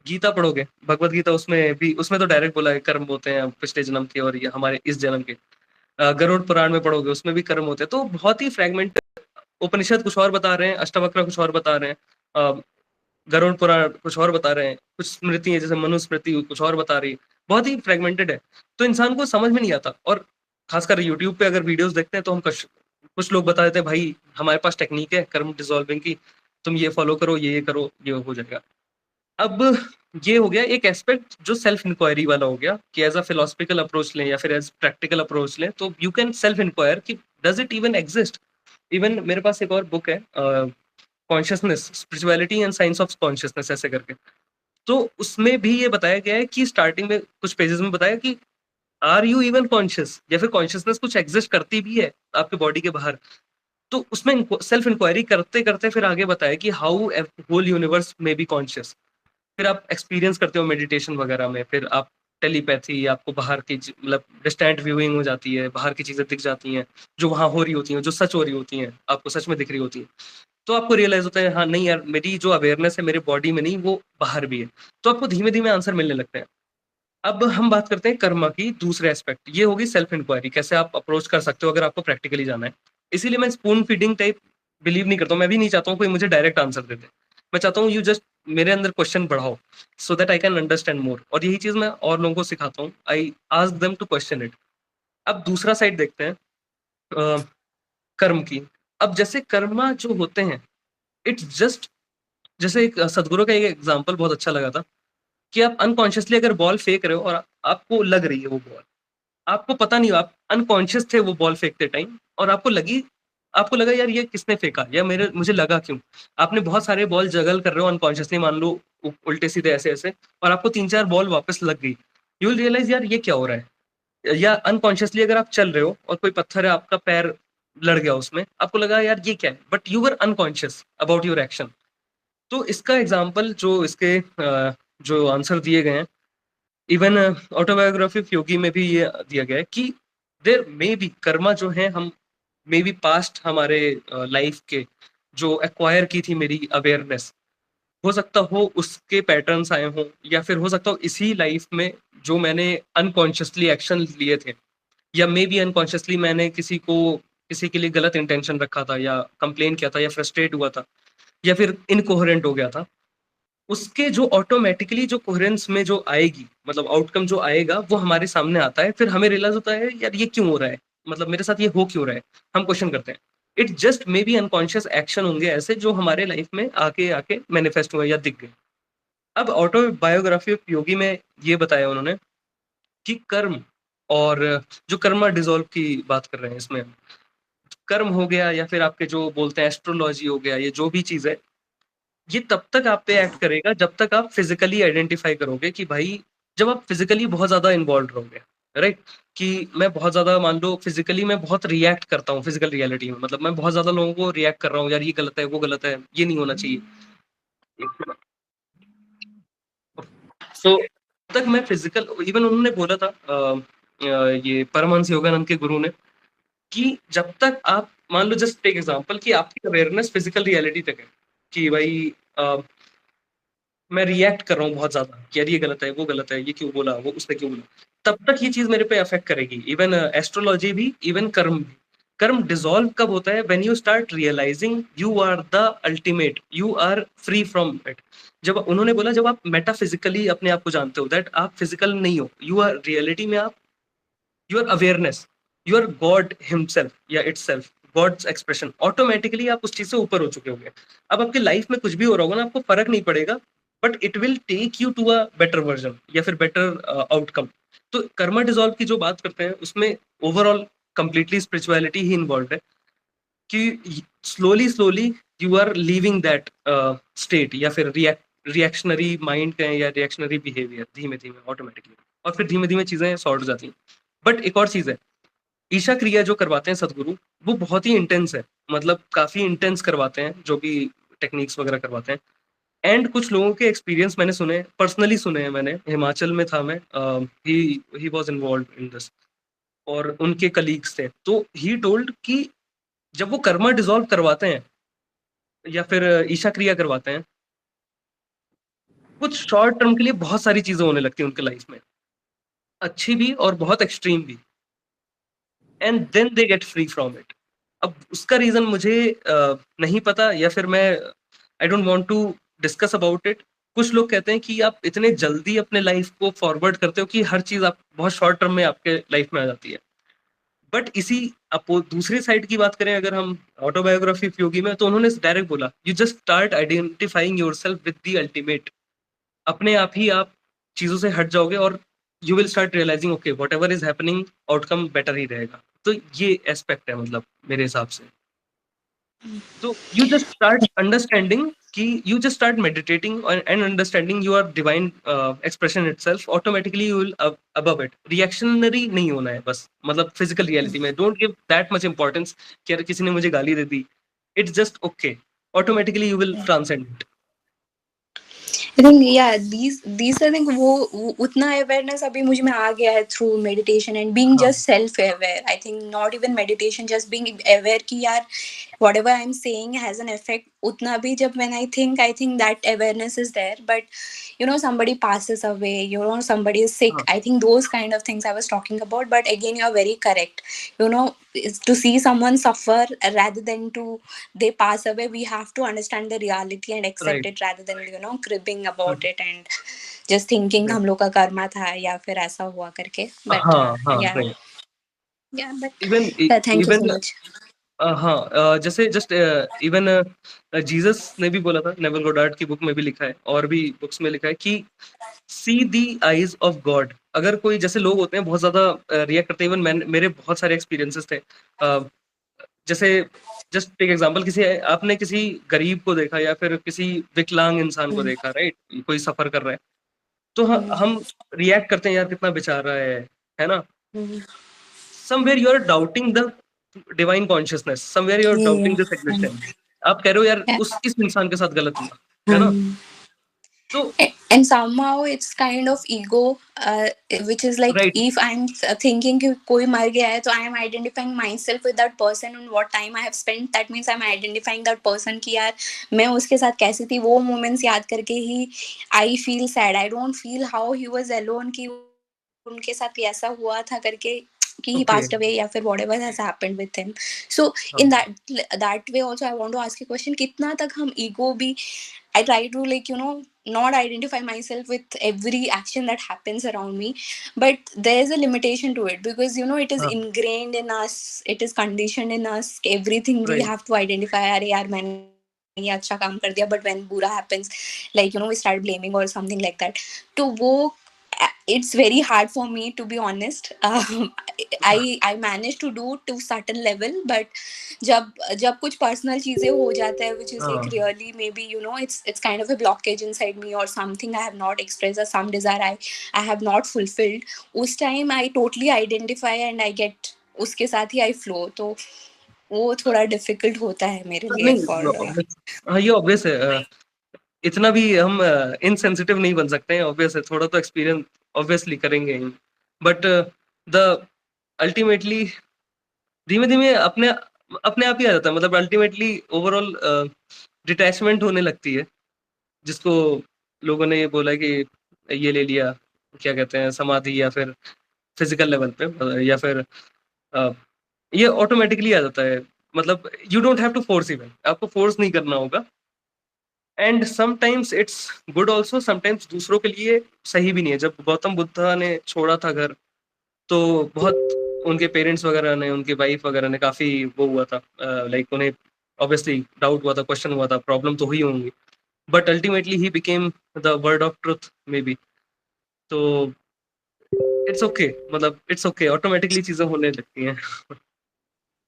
गीता पढ़ोगे, भगवत गीता, उसमें भी, उसमें तो डायरेक्ट बोला है कर्म होते हैं पिछले जन्म के और ये हमारे इस जन्म के। गरुड़ पुराण में पढ़ोगे, उसमें भी कर्म होते हैं। तो बहुत ही फ्रेगमेंट, उपनिषद कुछ और बता रहे हैं, अष्टावक्र कुछ और बता रहे हैं, गरुड़ पुराण कुछ और बता रहे हैं, कुछ स्मृति है जैसे मनुस्मृति कुछ और बता रही है, बहुत ही फ्रेगमेंटेड है। तो इंसान को समझ में नहीं आता। और खासकर यूट्यूब पे अगर वीडियोस देखते हैं तो हम कुछ लोग बता देते हैं भाई हमारे पास टेक्निक है कर्म डिसॉल्विंग की, तुम ये फॉलो करो, ये करो, ये हो जाएगा। अब ये हो गया एक एस्पेक्ट जो सेल्फ इंक्वायरी वाला हो गया कि एज अ फिलोसफिकल अप्रोच लें या फिर एज प्रैक्टिकल अप्रोच लें, तो यू कैन सेल्फ इंक्वायर कि does it even exist. Even मेरे पास एक और बुक है, consciousness, spirituality and science of consciousness ऐसे करके। तो उसमें भी ये बताया गया है कि स्टार्टिंग में कुछ पेजेस में बताया कि आर यू इवन कॉन्शियस, या फिर कॉन्शियसनेस कुछ एग्जिस्ट करती भी है आपके बॉडी के बाहर। तो उसमें सेल्फ इंक्वायरी करते करते फिर आगे बताया कि हाउ होल यूनिवर्स में बी कॉन्शियस। फिर आप एक्सपीरियंस करते हो मेडिटेशन वगैरह में, फिर आप टेलीपैथी, आपको बाहर की मतलब डिस्टेंट व्यूइंग हो जाती है, बाहर की चीजें दिख जाती हैं जो वहां हो रही होती हैं, जो सच हो रही होती हैं, आपको सच में दिख रही होती है। तो आपको रियलाइज होता है हाँ नहीं यार, मेरी जो अवेयरनेस है मेरे बॉडी में नहीं, वो बाहर भी है। तो आपको धीमे धीमे आंसर मिलने लगते हैं। अब हम बात करते हैं कर्मा की दूसरे एस्पेक्ट, ये होगी सेल्फ इंक्वायरी, कैसे आप अप्रोच कर सकते हो अगर आपको प्रैक्टिकली जाना है। इसीलिए मैं स्पून फीडिंग टाइप बिलीव नहीं करता हूँ। मैं भी नहीं चाहता हूँ कोई मुझे डायरेक्ट आंसर दे दे। मैं चाहता हूँ यू जस्ट मेरे अंदर क्वेश्चन बढ़ाओ so that I can understand more. और यही चीज मैं और लोगों को सिखाता हूँ, I ask them to question it. अब दूसरा साइड देखते हैं कर्म की। अब जैसे कर्मा जो होते हैं, इट्स जस्ट, जैसे एक सदगुरु का एक एग्जांपल बहुत अच्छा लगा था कि आप अनकॉन्शियसली अगर बॉल फेंक रहे हो और आपको लग रही है वो बॉल, आपको पता नहीं, आप अनकॉन्शियस थे वो बॉल फेंकते टाइम, और आपको लगा यार ये किसने फेंका या मुझे लगा क्यों। आपने बहुत सारे बॉल जगल कर रहे हो अनकॉन्शियसली, मान लो उल्टे सीधे ऐसे ऐसे, और आपको 3-4 बॉल वापस लग गई। यू विल रियलाइज यार ये क्या हो रहा है। या अनकॉन्शियसली अगर आप चल रहे हो और कोई पत्थर है, आपका पैर लड़ गया उसमें, आपको लगा यार ये क्या है, but you were unconscious about your action. तो इसका एग्जाम्पल जो इसके जो आंसर दिए गए हैं, इवन ऑटोबायोग्राफी ऑफ योगी में भी ये दिया गया है कि देयर मे बी कर्मा जो है, हम मे बी पास्ट हमारे लाइफ के जो एक्वायर की थी मेरी अवेयरनेस, हो सकता हो उसके पैटर्न्स आए हों, या फिर हो सकता हो इसी लाइफ में जो मैंने अनकॉन्शियसली एक्शन लिए थे, या मे बी अनकॉन्शियसली मैंने किसी के लिए गलत इंटेंशन रखा था, या कंप्लेन किया था, या फ्रस्ट्रेट हुआ था, या फिर इनकोहेरेंट हो गया था, उसके जो ऑटोमेटिकली जो कोहेरेंस में जो आएगी, मतलब आउटकम जो आएगा वो हमारे सामने आता है। फिर हमें रियलाइज होता है यार ये क्यों हो रहा है, मतलब मेरे साथ ये हो क्यों रहा है, हम क्वेश्चन करते हैं। It just may be unconscious action होंगे ऐसे जो हमारे लाइफ में आके आके मैनिफेस्ट हुए या दिख गए। अब ऑटोबायोग्राफी ऑफ योगी में ये बताया उन्होंने कि कर्म, और जो कर्मा डिसॉल्व की बात कर रहे हैं इसमें, कर्म हो गया या फिर आपके जो बोलते हैं एस्ट्रोलॉजी हो गया, ये जो भी चीज है, ये तब तक आप पे एक्ट करेगा जब तक आप फिजिकली आइडेंटिफाई करोगे कि भाई, जब आप फिजिकली बहुत ज्यादा इन्वॉल्व रहोगे, राइट, कि मैं बहुत ज्यादा, मान लो फिजिकली मैं बहुत रिएक्ट करता हूँ फिजिकल रियलिटी में, मतलब मैं बहुत ज्यादा लोगों को रिएक्ट कर रहा हूँ, यार ये गलत है, वो गलत है, ये नहीं होना चाहिए। सो तक मैं फिजिकल, इवन उन्होंने बोला था ये परमहंस योगानंद के गुरु ने, कि जब तक आप, मान लो जस्ट टेक एग्जांपल कि आपकी अवेयरनेस फिजिकल रियलिटी तक है कि भाई मैं रिएक्ट कर रहा हूँ बहुत ज्यादा कि यार ये गलत है, वो गलत है, ये क्यों बोला, वो उसने क्यों बोला, तब तक ये चीज मेरे पे अफेक्ट करेगी। इवन एस्ट्रोलॉजी भी, इवन कर्म भी। कर्म डिसॉल्व कब होता है? When you start realising you are the ultimate, you are free from it. जब उन्होंने बोला जब आप मेटाफिजिकली अपने आप को जानते हो दैट आप फिजिकल नहीं हो, यू आर रियलिटी में, आप you are awareness, you are God himself या इटसेल्फ, गॉड्स एक्सप्रेशन, ऑटोमेटिकली आप उस चीज से ऊपर हो चुके होंगे। अब आपकी लाइफ में कुछ भी हो रहा होगा ना, आपको फर्क नहीं पड़ेगा, but it will take you to a better version या फिर बेटर आउटकम। तो कर्मा डिसॉल्व की जो बात करते हैं उसमें ओवरऑल कंप्लीटली स्पिरिचुअलिटी ही इन्वॉल्व है कि slowly slowly you are leaving that state या फिर रिएक्शनरी माइंड कहें या रिएक्शनरी बिहेवियर, धीमे धीमे ऑटोमेटिकली, और फिर धीमे धीमे चीजें सॉर्ट हो जाती हैं। बट एक और चीज है, ईशा क्रिया जो करवाते हैं सदगुरु, वो बहुत ही इंटेंस है, मतलब काफी इंटेंस करवाते हैं जो भी टेक्निक्स वगैरह करवाते हैं। एंड कुछ लोगों के एक्सपीरियंस मैंने सुने, पर्सनली सुने हैं मैंने, हिमाचल में था मैं, he was involve in this, और उनके कलीग्स थे, तो ही टोल्ड कि जब वो कर्मा डिसॉल्व करवाते हैं या फिर ईशा क्रिया करवाते हैं, कुछ शॉर्ट टर्म के लिए बहुत सारी चीजें होने लगती हैं उनके लाइफ में, अच्छी भी और बहुत एक्सट्रीम भी, and then they get free from it. अब उसका रीजन मुझे नहीं पता, या फिर मैं I don't want to discuss about it. कुछ लोग कहते हैं कि आप इतने जल्दी अपने लाइफ को फॉरवर्ड करते हो कि हर चीज आप बहुत शॉर्ट टर्म में आपके लाइफ में आ जाती है। बट इसी दूसरी साइड की बात करें अगर हम, ऑटोबायोग्राफी ऑफ योगी में, तो उन्होंने डायरेक्ट बोला you just start identifying yourself with the ultimate. अपने आप ही आप चीजों से हट जाओगे और you will start realizing okay whatever is happening, outcome better ही रहेगा। तो ये एस्पेक्ट है मतलब मेरे हिसाब से। तो you just start understanding कि you just start meditating and understanding your divine expression itself, automatically you will above it। reactionary नहीं होना है बस, मतलब physical reality में don't give that much importance कि यार किसी ने मुझे गाली दे दी, it's just okay, automatically you will transcend it। I think yeah, these I think वो उतना awareness अभी मुझ में आ गया है through meditation and being हाँ। just self aware। I think not even meditation, just being aware कि यार whatever I'm saying has an effect। उतना भी जब when I think that awareness is there, but you know somebody passes away, you know somebody is sick, हाँ। I think those kind of things I was talking about। But again, you're very correct, you know, is to see someone suffer rather than to they pass away, we have to understand the reality and accept Right। it rather than you know cribbing about it and just thinking हम लोग का कर्मा था या फिर ऐसा हुआ करके। But हाँ हाँ yeah, right। yeah, but even yeah, thank you so even much। हाँ, जैसे जस्ट इवन जीसस ने भी बोला था, नेवल गोडार्ड की बुक में भी लिखा है और भी बुक्स में लिखा है कि सी दी आईज ऑफ गॉड। अगर कोई, जैसे लोग होते हैं बहुत ज्यादा रिएक्ट करते हैं, इवन मेरे बहुत सारे एक्सपीरियंसेस थे, जैसे जस्ट टेक एग्जांपल, आपने किसी गरीब को देखा या फिर किसी विकलांग इंसान को देखा, राइट, कोई सफर कर रहा है, तो हम रिएक्ट करते हैं यार कितना बेचारा है ना। somewhere you are doubting the divine consciousness, somewhere you are doubting this existence। आप कह रहे हो यार उस इस इंसान के साथ गलत हुआ है ना। तो and somehow it's kind of ego, which is like right। if I'm thinking कि कोई मर गया है तो I am identifying myself with that person and what time I have spent, that means I'm identifying that person कि यार मैं उसके साथ कैसी थी, वो moments याद करके ही I feel sad। I don't feel how he was alone कि उनके साथ ऐसा हुआ था करके कि he Okay। passed away या फिर whatever has happened with him। So in that way also I want to ask a question, कितना तक हम ego भी, I try to like you know not identify myself with every action that happens around me, but there is a limitation to it because you know it is हाँ ingrained in us, it is conditioned in us, everything we right। have to identify अरे यार मैंने ये अच्छा काम कर दिया, but when बुरा happens like you know we start blaming or something like that। तो वो it's very hard for me to be honest। I managed to do to certain level, but जब जब कुछ पर्सनल चीजें हो जाता है which is like हाँ really maybe you know it's kind of a blockage inside me or something I have not expressed or some desire I have not fulfilled, उस time I totally identify and I get उसके साथ ही I flow। तो वो थोड़ा difficult होता है मेरे लिए नहीं for हाँ ये ऑब्वियस है, इतना भी हम इनसेंसिटिव नहीं बन सकते हैं, ऑब्वियस है, थोड़ा तो एक्सपीरियंस ऑब्वियसली करेंगे, बट द अल्टीमेटली धीमे धीमे अपने अपने आप ही आ जाता है, मतलब अल्टीमेटली ओवरऑल डिटैचमेंट होने लगती है, जिसको लोगों ने ये बोला कि ये ले लिया, क्या कहते हैं, समाधि, या फिर फिजिकल लेवल पे या फिर ये ऑटोमेटिकली आ जाता है, मतलब you don't have to force, even आपको फोर्स नहीं करना होगा। And sometimes it's good also, sometimes दूसरों के लिए सही भी नहीं है। जब गौतम बुद्धा ने छोड़ा था घर, तो बहुत उनके पेरेंट्स वगैरह ने, उनके वाइफ वगैरह ने काफी वो हुआ था, लाइक उन्हें ऑब्वियसली डाउट हुआ था, क्वेश्चन हुआ था, प्रॉब्लम तो हुई होंगी, but ultimately he became the word of truth may be. तो इट्स ओके, मतलब इट्स ओके, ऑटोमेटिकली चीजें होने लगती हैं।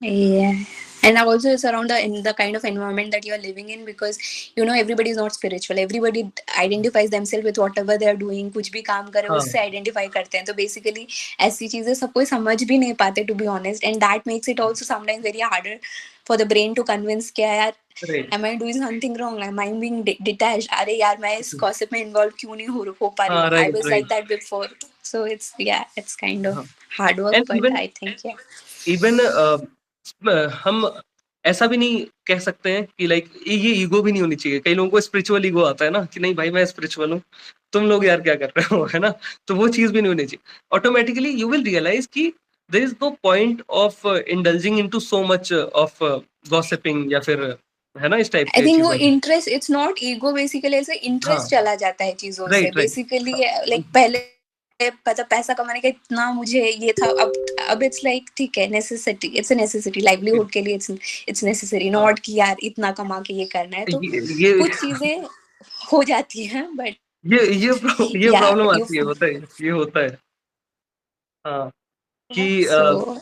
Yeah. And also it's around in the kind of environment that you are living in, because you know everybody is not spiritual, everybody identifies themselves with whatever they are doing, कुछ भी काम करे हाँ उससे identify करते हैं, तो basically ऐसी चीजें सब कोई समझ भी नहीं पाते, to be honest, and that makes it also sometimes very harder for the brain to convince क्या यार right. am I doing something wrong, am I being detached, अरे यार मैं इस gossip में involved क्यों नहीं हो पा रही हाँ हूँ, I right was like right. that before, so it's yeah it's kind of हाँ hard work, and but I think yeah. Even हम ऐसा भी नहीं कह सकते हैं कि लाइक ये ईगो भी नहीं होनी चाहिए। कई लोगों को स्पिरिचुअल ईगो आता है ना, कि नहीं भाई मैं स्पिरिचुअल हूँ, तुम लोग यार क्या कर रहे हो, है ना। तो वो चीज भी नहीं होनी चाहिए। ऑटोमेटिकली यू विल रियलाइज कि there is no point of indulging into so much of gossiping, या फिर है ना इस टाइप आई के थिंक वो चीजें। Interest, it's not ego, basically ऐसे हाँ इंटरेस्ट चला जाता है चीजों से, राइट राइट। बेसिकली लाइक पहले पता पैसा कमाने का इतना मुझे ये था, अब इट्स लाइक ठीक है, necessity, it's a necessity, livelihood के लिए इट्स नेसेसरी, हाँ नॉट कि यार इतना कमा के ये करना है, तो ये कुछ चीजें हो जाती हैं, बट ये या प्रॉब्लम यू आती है, बताइए, ये होता है। हाँ कि सो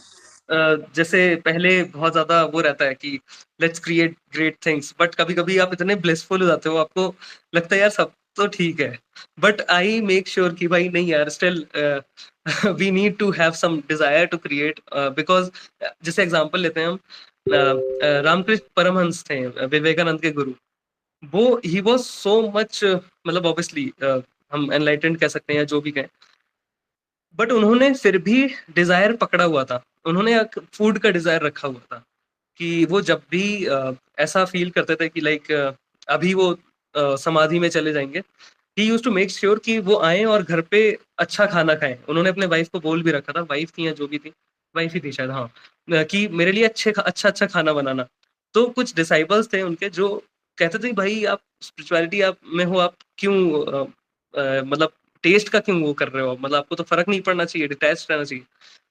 जैसे पहले बहुत ज्यादा वो रहता है कि let's create great things, but कभी कभी आप इतने ब्लिसफुल हो जाते हो, आपको लगता है यार सब तो ठीक है, बट आई मेक श्योर कि भाई नहीं यार, still we need to have some desire to create, because जैसे एग्जांपल लेते हैं हम, रामकृष्ण परमहंस थे, विवेकानंद के गुरु। वो ही वाज सो मच, मतलब ऑब्वियसली हम एनलाइटेंड कह सकते हैं या जो भी कहें, बट उन्होंने फिर भी डिजायर पकड़ा हुआ था। उन्होंने फूड का डिजायर रखा हुआ था, कि वो जब भी ऐसा फील करते थे कि लाइक अभी वो समाधि में चले जाएंगे, he used to make sure कि वो आए और घर पे अच्छा खाना खाएं। उन्होंने अपने वाइफ को बोल भी रखा था, वाइफ थी या जो भी थी, वाइफ ही थी शायद, हाँ, कि मेरे लिए अच्छा अच्छा खाना बनाना। तो कुछ डिसाइबल्स थे उनके जो कहते थे भाई आप स्पिरिचुअलिटी आप में हो, आप क्यों मतलब टेस्ट का क्यों वो कर रहे हो, मतलब आपको तो फर्क नहीं पड़ना चाहिए, डिटैच रहना चाहिए।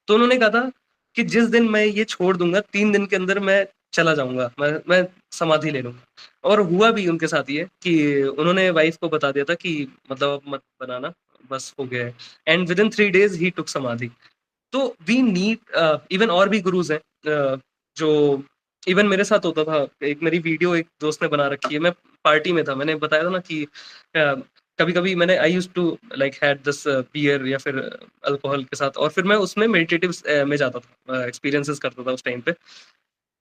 तो उन्होंने कहा था कि जिस दिन मैं ये छोड़ दूंगा, 3 दिन के अंदर मैं चला जाऊंगा, मैं समाधि ले लूंगा। और हुआ भी उनके साथ ये कि उन्होंने वाइफ को बता दिया था कि मतलब अब मत बनाना, बस हो गया है। एंड विद इन 3 days ही टुक समाधि। तो वी नीड इवन और भी गुरुज हैं, जो इवन मेरे साथ होता था। एक मेरी वीडियो एक दोस्त ने बना रखी है, मैं पार्टी में था, मैंने बताया था ना कि कभी कभी मैंने I use to like had this beer या फिर अल्कोहल के साथ, और फिर मैं उसमें मेडिटेटिव में जाता था, एक्सपीरियंसेस करता था उस टाइम पे।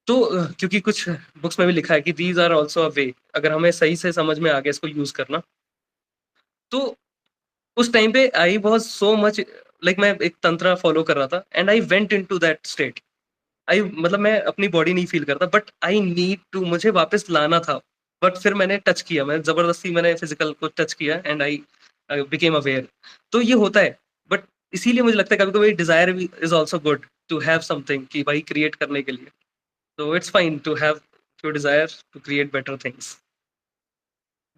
तो क्योंकि कुछ बुक्स में भी लिखा है कि दीज आर ऑल्सो अ वे, अगर हमें सही से समझ में आ गया इसको यूज करना। तो उस टाइम पे I was so much like, मैं एक तंत्र फॉलो कर रहा था and I went into that state. I मतलब मैं अपनी बॉडी नहीं फील करता, बट आई नीड टू, मुझे वापस लाना था। बट फिर मैंने टच किया, मैं जबरदस्ती मैंने फिजिकल को टच किया एंड आई बिकेम अवेयर। तो ये होता है, बट इसीलिए मुझे लगता है कभी कभी desire is also good to have something, कि भाई क्रिएट करने के लिए। तो it's fine to have your desire to create better things,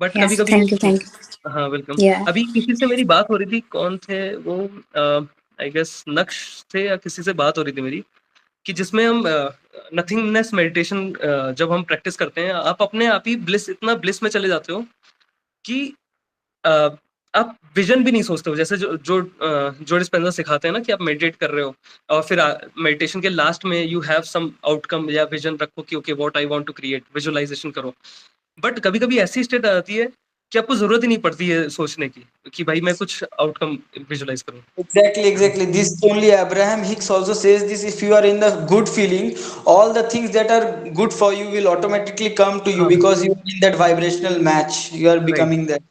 but कभी यस, कभी थैंक यू हाँ वेलकम। या अभी किसी से मेरी बात हो रही थी, कौन थे वो, आई गेस नक्श थे, या किसी से बात हो रही थी मेरी, कि जिसमें हम नथिंगनेस मेडिटेशन जब हम प्रैक्टिस करते हैं, आप अपने आप ही ब्लिस, इतना ब्लिस में चले जाते हो कि अ, आप विजन भी नहीं सोचते हो। जैसे जो डिस्पेंसर सिखाते हैं ना कि आप मेडिटेट कर रहे हो, और फिर मेडिटेशन के लास्ट में यू हैव सम आउटकम या विजन रखो कि okay what I want to create, visualisation करो। बट कभी कभी ऐसी स्टेट आ जाती है कि आपको जरूरत ही नहीं पड़ती है सोचने की कि भाई मैं कुछ आउटकम विजुअलाइज करूँ। Exactly. This only Abraham Hicks also says this. If you are in the good feeling, all the things that are good for you will automatically come to you हाँ because you are in that vibrational match. You are right becoming that.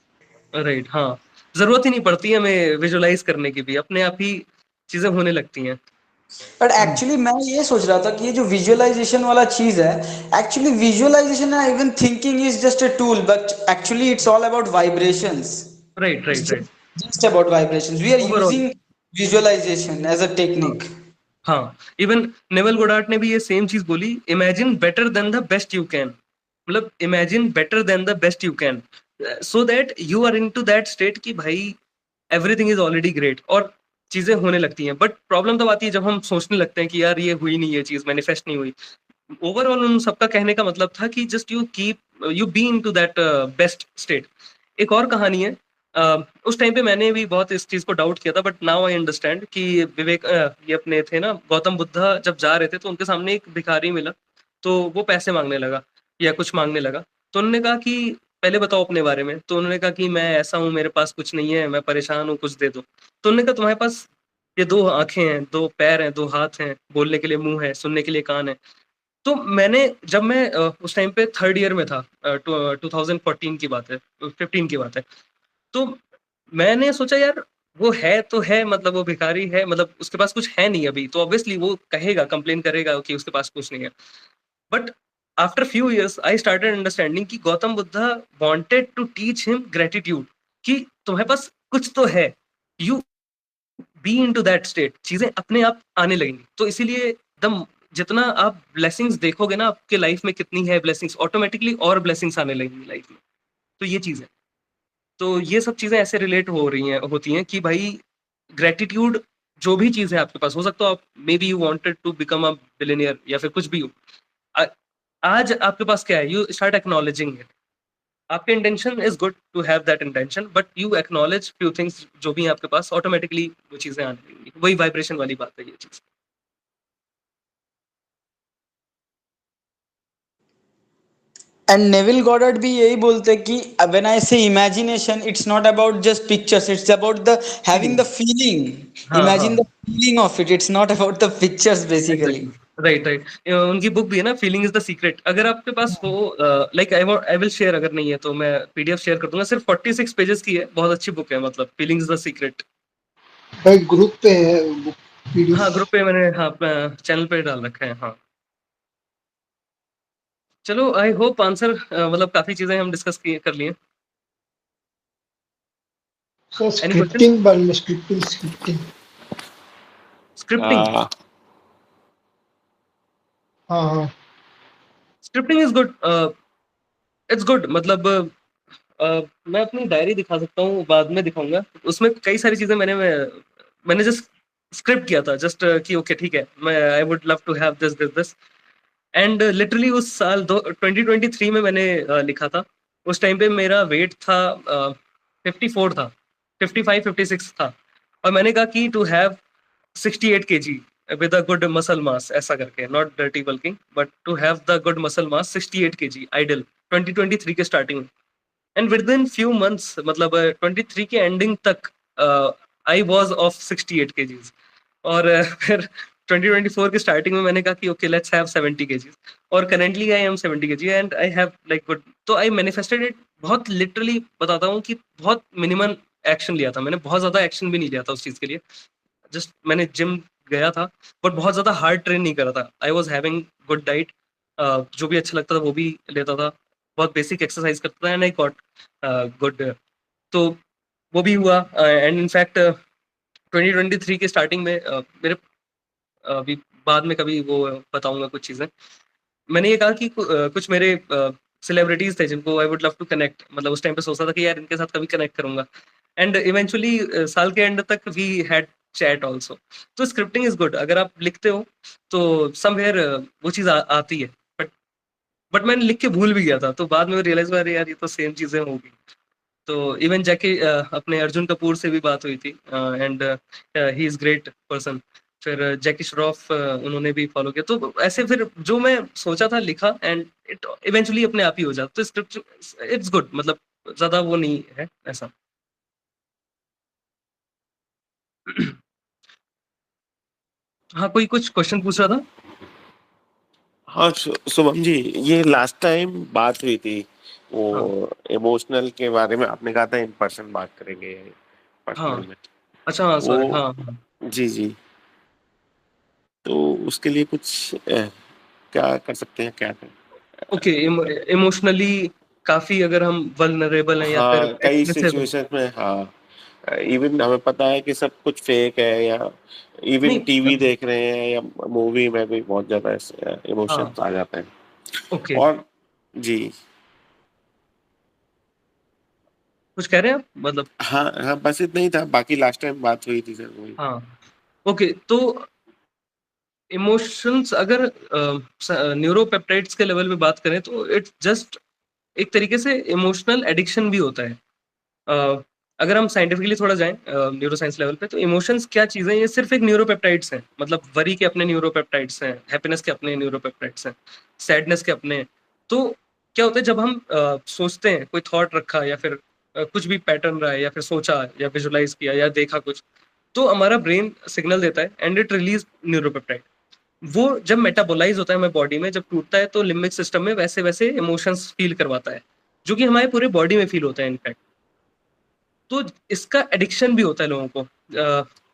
Right. हाँ जरूरत ही नहीं पड़ती है हमें visualise करने की भी, अपने आप ही चीजें होने लगती हैं। बट एक्चुअली मैं ये सोच रहा था कि ये जो विजुअलाइजेशन वाला चीज है, एक्चुअली विजुअलाइजेशन है, even thinking is just a tool, but actually it's all about vibrations. Right It's right right. just about vibrations. We are overall using visualization as a हाँ technique. हाँ, इवन नेवल गोडार्ट ने भी ये same चीज बोली, imagine better than the best you can, मतलब imagine better than the best you can, so that you are into that state कि भाई एवरीथिंग इज ऑलरेडी ग्रेट, और चीजें होने लगती हैं। बट प्रॉब्लम तब आती है जब हम सोचने लगते हैं कि यार ये हुई नहीं, ये चीज मैनिफेस्ट नहीं हुई। ओवरऑल उन सबका कहने का मतलब था कि just you be into that best state. एक और कहानी है, उस टाइम पे मैंने भी बहुत इस चीज को डाउट किया था, बट नाउ आई अंडरस्टैंड कि ये अपने थे ना गौतम बुद्धा जब जा रहे थे तो उनके सामने एक भिखारी मिला, तो वो पैसे मांगने लगा या कुछ मांगने लगा। तो उन्होंने कहा कि पहले बताओ अपने बारे में। तो उन्होंने कहा कि मैं ऐसा हूँ, मेरे पास कुछ नहीं है, मैं परेशान हूँ, कुछ दे दो। तो उन्होंने कहा तुम्हारे पास ये 2 आंखें हैं, 2 पैर हैं, 2 हाथ हैं, बोलने के लिए मुंह है, सुनने के लिए कान है। तो मैंने जब मैं उस टाइम पे 3rd ईयर में था, 2014 की बात है, 15 की बात है। तो मैंने सोचा यार वो है तो है, मतलब वो भिखारी है, मतलब उसके पास कुछ है नहीं अभी, तो ऑब्वियसली वो कहेगा, कंप्लेन करेगा कि उसके पास कुछ नहीं है। But after few years I started understanding कि Gautam Buddha wanted to teach him gratitude, कि तुम्हारे पास कुछ तो है, you be into that state, चीजें अपने आप आने लगेंगी। तो इसीलिए दम जितना आप ब्लेसिंग्स देखोगे ना आपके लाइफ में कितनी है ब्लेसिंग्स, ऑटोमेटिकली और ब्लेसिंग्स आने लगेंगी लाइफ में। तो ये चीज है। तो ये सब चीजें ऐसे रिलेट हो रही हैं, होती हैं कि भाई ग्रेटिट्यूड, जो भी चीज है आपके पास, हो सकता है आप maybe you wanted to become a billionaire या फिर कुछ भी हो, आ- आज आपके पास क्या है, यू स्टार्ट एक्नॉलेजिंग इट। आपके intention is good to have that intention, but you acknowledge few things जो भी है आपके पास, ऑटोमेटिकली वो चीजें आने लगेंगी। वही वाइब्रेशन वाली बात है ये चीज। एंड नेविल गॉडर्ड भी यही बोलते हैं कि व्हेन आई से imagination, it's not about just pictures, it's about the having the feeling. Feeling, हाँ हाँ, imagine the feeling of it, it's not about the pictures basically. Exactly, right right. उनकी book भी है ना, फीलिंग इज द सीक्रेट। अगर आपके पास हो, like I will share, अगर नहीं है तो मैं पीडीएफ शेयर कर दूंगा, सिर्फ 46 पेजेस की है, बहुत अच्छी बुक है, मतलब फीलिंग इज द सीक्रेट। भाई ग्रुप पे है वो हाँ, पीडीएफ। ग्रुप पे मैंने, हाँ, चैनल पे डाल रखा है, हाँ। चलो, आई होप आंसर, मतलब काफी चीजें हम डिस्कस कर लिए। Sir any question? स्क्रिप्टिंग बारे में, स्क्रिप्टिंग। स्क्रिप्टिंग, आ, हाँ हाँ। Scripting is good, it's good, मतलब मैं अपनी डायरी दिखा सकता हूँ, बाद में दिखाऊंगा। उसमें कई सारी चीजें मैंने जस्ट स्क्रिप्ट किया था, जस्ट कि ओके ठीक है, मैं I would love to have this this this. And literally उस साल 2023 में मैंने लिखा था। उस टाइम पे मेरा वेट था 54 था, 55-56 था। और मैंने कहा कि to have 68 kg with a good muscle mass, ऐसा करके, not dirty bulking, but to have the good muscle mass 68 kg ideal, 2023 के स्टार्टिंग में। And within few months, मतलब 23 के एंडिंग तक, आई वॉज ऑफ 68 kgs। और फिर 2024 के स्टार्टिंग में मैंने कहा कि ओके लेट्स हैव 70 kgs, और currently I am 70 kg and I have like good. तो आई मैनिफेस्टेड इट, बहुत लिटरली बताता हूँ कि बहुत मिनिमम एक्शन लिया था मैंने, बहुत ज्यादा एक्शन भी नहीं लिया था उस चीज के लिए। जस्ट मैंने जिम गया था, बट बहुत ज्यादा हार्ड ट्रेन नहीं करा था। I was having good diet, जो भी अच्छा लगता था वो भी लेता था, बहुत बेसिक एक्सरसाइज करता था, एंड आई गॉट गुड। तो वो भी हुआ। एंड इनफैक्ट 2023 के स्टार्टिंग में मेरे, अभी बाद में कभी वो बताऊंगा कुछ चीजें। मैंने ये कहा कि कुछ मेरे सेलिब्रिटीज थे जिनको I would love to connect, मतलब उस टाइम पे सोचा था कि यार इनके साथ कभी कनेक्ट करूंगा। एंड इवेंचुअली साल के एंड तक वी हैड चैट ऑल्सो। तो स्क्रिप्टिंग इज गुड, अगर आप लिखते हो तो समवेयर वो चीज आती है। बट मैंने लिख के भूल भी गया था, तो बाद में रियलाइज हुआ, अरे यार ये तो सेम चीजें होगी। तो इवन जैकी, अपने अर्जुन कपूर से भी बात हुई थी, and he is great person. फिर जैकी श्रॉफ, उन्होंने भी फॉलो किया। तो ऐसे फिर जो मैं सोचा था लिखा, एंड इट इवेंचुअली अपने आप ही हो जाता। तो स्क्रिप्ट इट्स गुड, मतलब ज्यादा वो नहीं है ऐसा। हाँ, कोई कुछ क्वेश्चन पूछ रहा था? हाँ शुभम जी, ये लास्ट टाइम बात हुई थी वो हाँ इमोशनल के बारे में, आपने कहा था इन पर्सन बात करेंगे हाँ, पर्सनल में। अच्छा, हाँ सॉरी, वो हाँ हाँ। जी जी, तो उसके लिए कुछ क्या कर सकते हैं, क्या करें? ओके, इमोशनली काफी अगर हम वल्नरेबल हैं या फिर हाँ कई एक्सप्रेसिव। सिचुएशंस में, हाँ इवन हमें पता है कि सब कुछ फेक है, या इवन नहीं टीवी देख रहे हैं या मूवी में भी बहुत ज्यादा हाँ इमोशंस आ जाते हैं। ओके और जी कुछ कह रहे हैं आप मतलब हाँ हाँ, बस इतना ही था, बाकी लास्ट टाइम बात हुई थी सर वही। हाँ ओके तो इमोशंस अगर न्यूरोपेप्टाइड्स के लेवल पे बात करें तो इट्स जस्ट एक तरीके से इमोशनल एडिक्शन भी होता है। अगर हम साइंटिफिकली थोड़ा जाएं न्यूरो साइंस लेवल पे, तो इमोशंस क्या चीजें हैं? ये सिर्फ एक न्यूरोपेप्टाइड्स हैं, मतलब वरी के अपने न्यूरोपेप्टाइड्स हैं, हैप्पीनेस के अपने न्यूरोपेप्टाइड्स हैं, सैडनेस के अपने हैं। तो क्या होता है जब हम सोचते हैं, कोई थॉट रखा या फिर कुछ भी पैटर्न रहा है या फिर सोचा या विजुलाइज किया या देखा कुछ, तो हमारा ब्रेन सिग्नल देता है एंड इट रिलीज न्यूरोपेप्टाइड। वो जब मेटाबोलाइज होता है हमारे बॉडी में, जब टूटता है तो लिम्बिक सिस्टम में वैसे वैसे इमोशंस फील करवाता है, जो कि हमारे पूरे बॉडी में फील होता है इनफैक्ट। तो इसका एडिक्शन भी होता है लोगों को।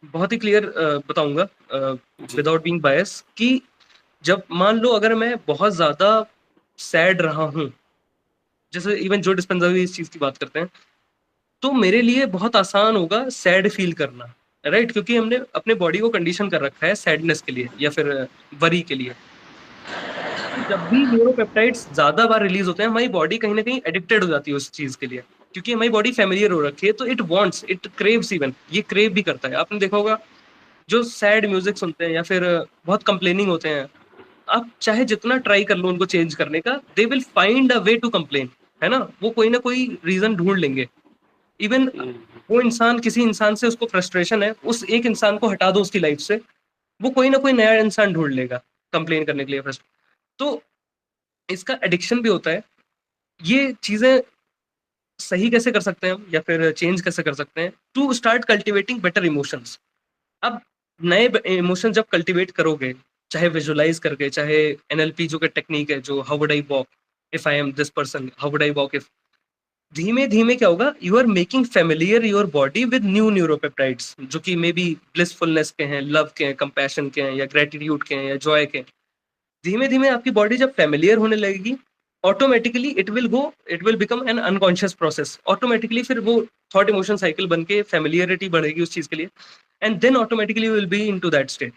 बहुत ही क्लियर बताऊंगा जी विदाउट बीइंग बायस कि जब मान लो अगर मैं बहुत ज्यादा सैड रहा हूँ, जैसे इवन जो डिस्पेंजा भी इस चीज की बात करते हैं, तो मेरे लिए बहुत आसान होगा सैड फील करना, राइट? क्योंकि हमने अपने बॉडी को कंडीशन कर रखा है सैडनेस के लिए या फिर वरी के लिए। जब भी न्यूरोपेप्टाइड्स ज्यादा बार रिलीज होते हैं, हमारी बॉडी कहीं ना कहीं एडिक्टेड हो जाती है उस चीज के लिए, क्योंकि हमारी बॉडी फेमिलियर हो रखी है। तो it wants, it craves, even ये क्रेव भी करता है। आपने देखा होगा जो सैड म्यूजिक सुनते हैं या फिर बहुत कंप्लेनिंग होते हैं, आप चाहे जितना ट्राई कर लो उनको चेंज करने का, they will find a way to complain, है ना? वो कोई ना कोई रीजन ढूंढ लेंगे। इवन वो इंसान, किसी इंसान से उसको फ्रस्ट्रेशन है, उस एक इंसान को हटा दो उसकी लाइफ से, वो कोई ना कोई नया इंसान ढूंढ लेगा कंप्लेन करने के लिए फर्स्ट। तो इसका एडिक्शन भी होता है। ये चीजें सही कैसे कर सकते हैं हम या फिर चेंज कैसे कर सकते हैं? To start cultivating better emotions. अब नए इमोशन जब कल्टिवेट करोगे, चाहे विजुलाइज करके, चाहे एनएलपी जो कि टेक्निक है, जो how would I walk if I am this person, how would I walk if, धीमे धीमे क्या होगा, you are making familiar your body with new neuropeptides, जो कि मे बी ब्लिसफुलनेस के हैं, लव के हैं, कंपैशन के हैं, या ग्रेटिट्यूड के हैं, या जॉय के हैं। धीमे धीमे आपकी बॉडी जब फेमिलियर होने लगेगी, automatically it will become an unconscious process. Automatically फिर वो थॉट इमोशन साइकिल बन के फेमिलियरिटी बढ़ेगी उस चीज के लिए, and then automatically will be into that state.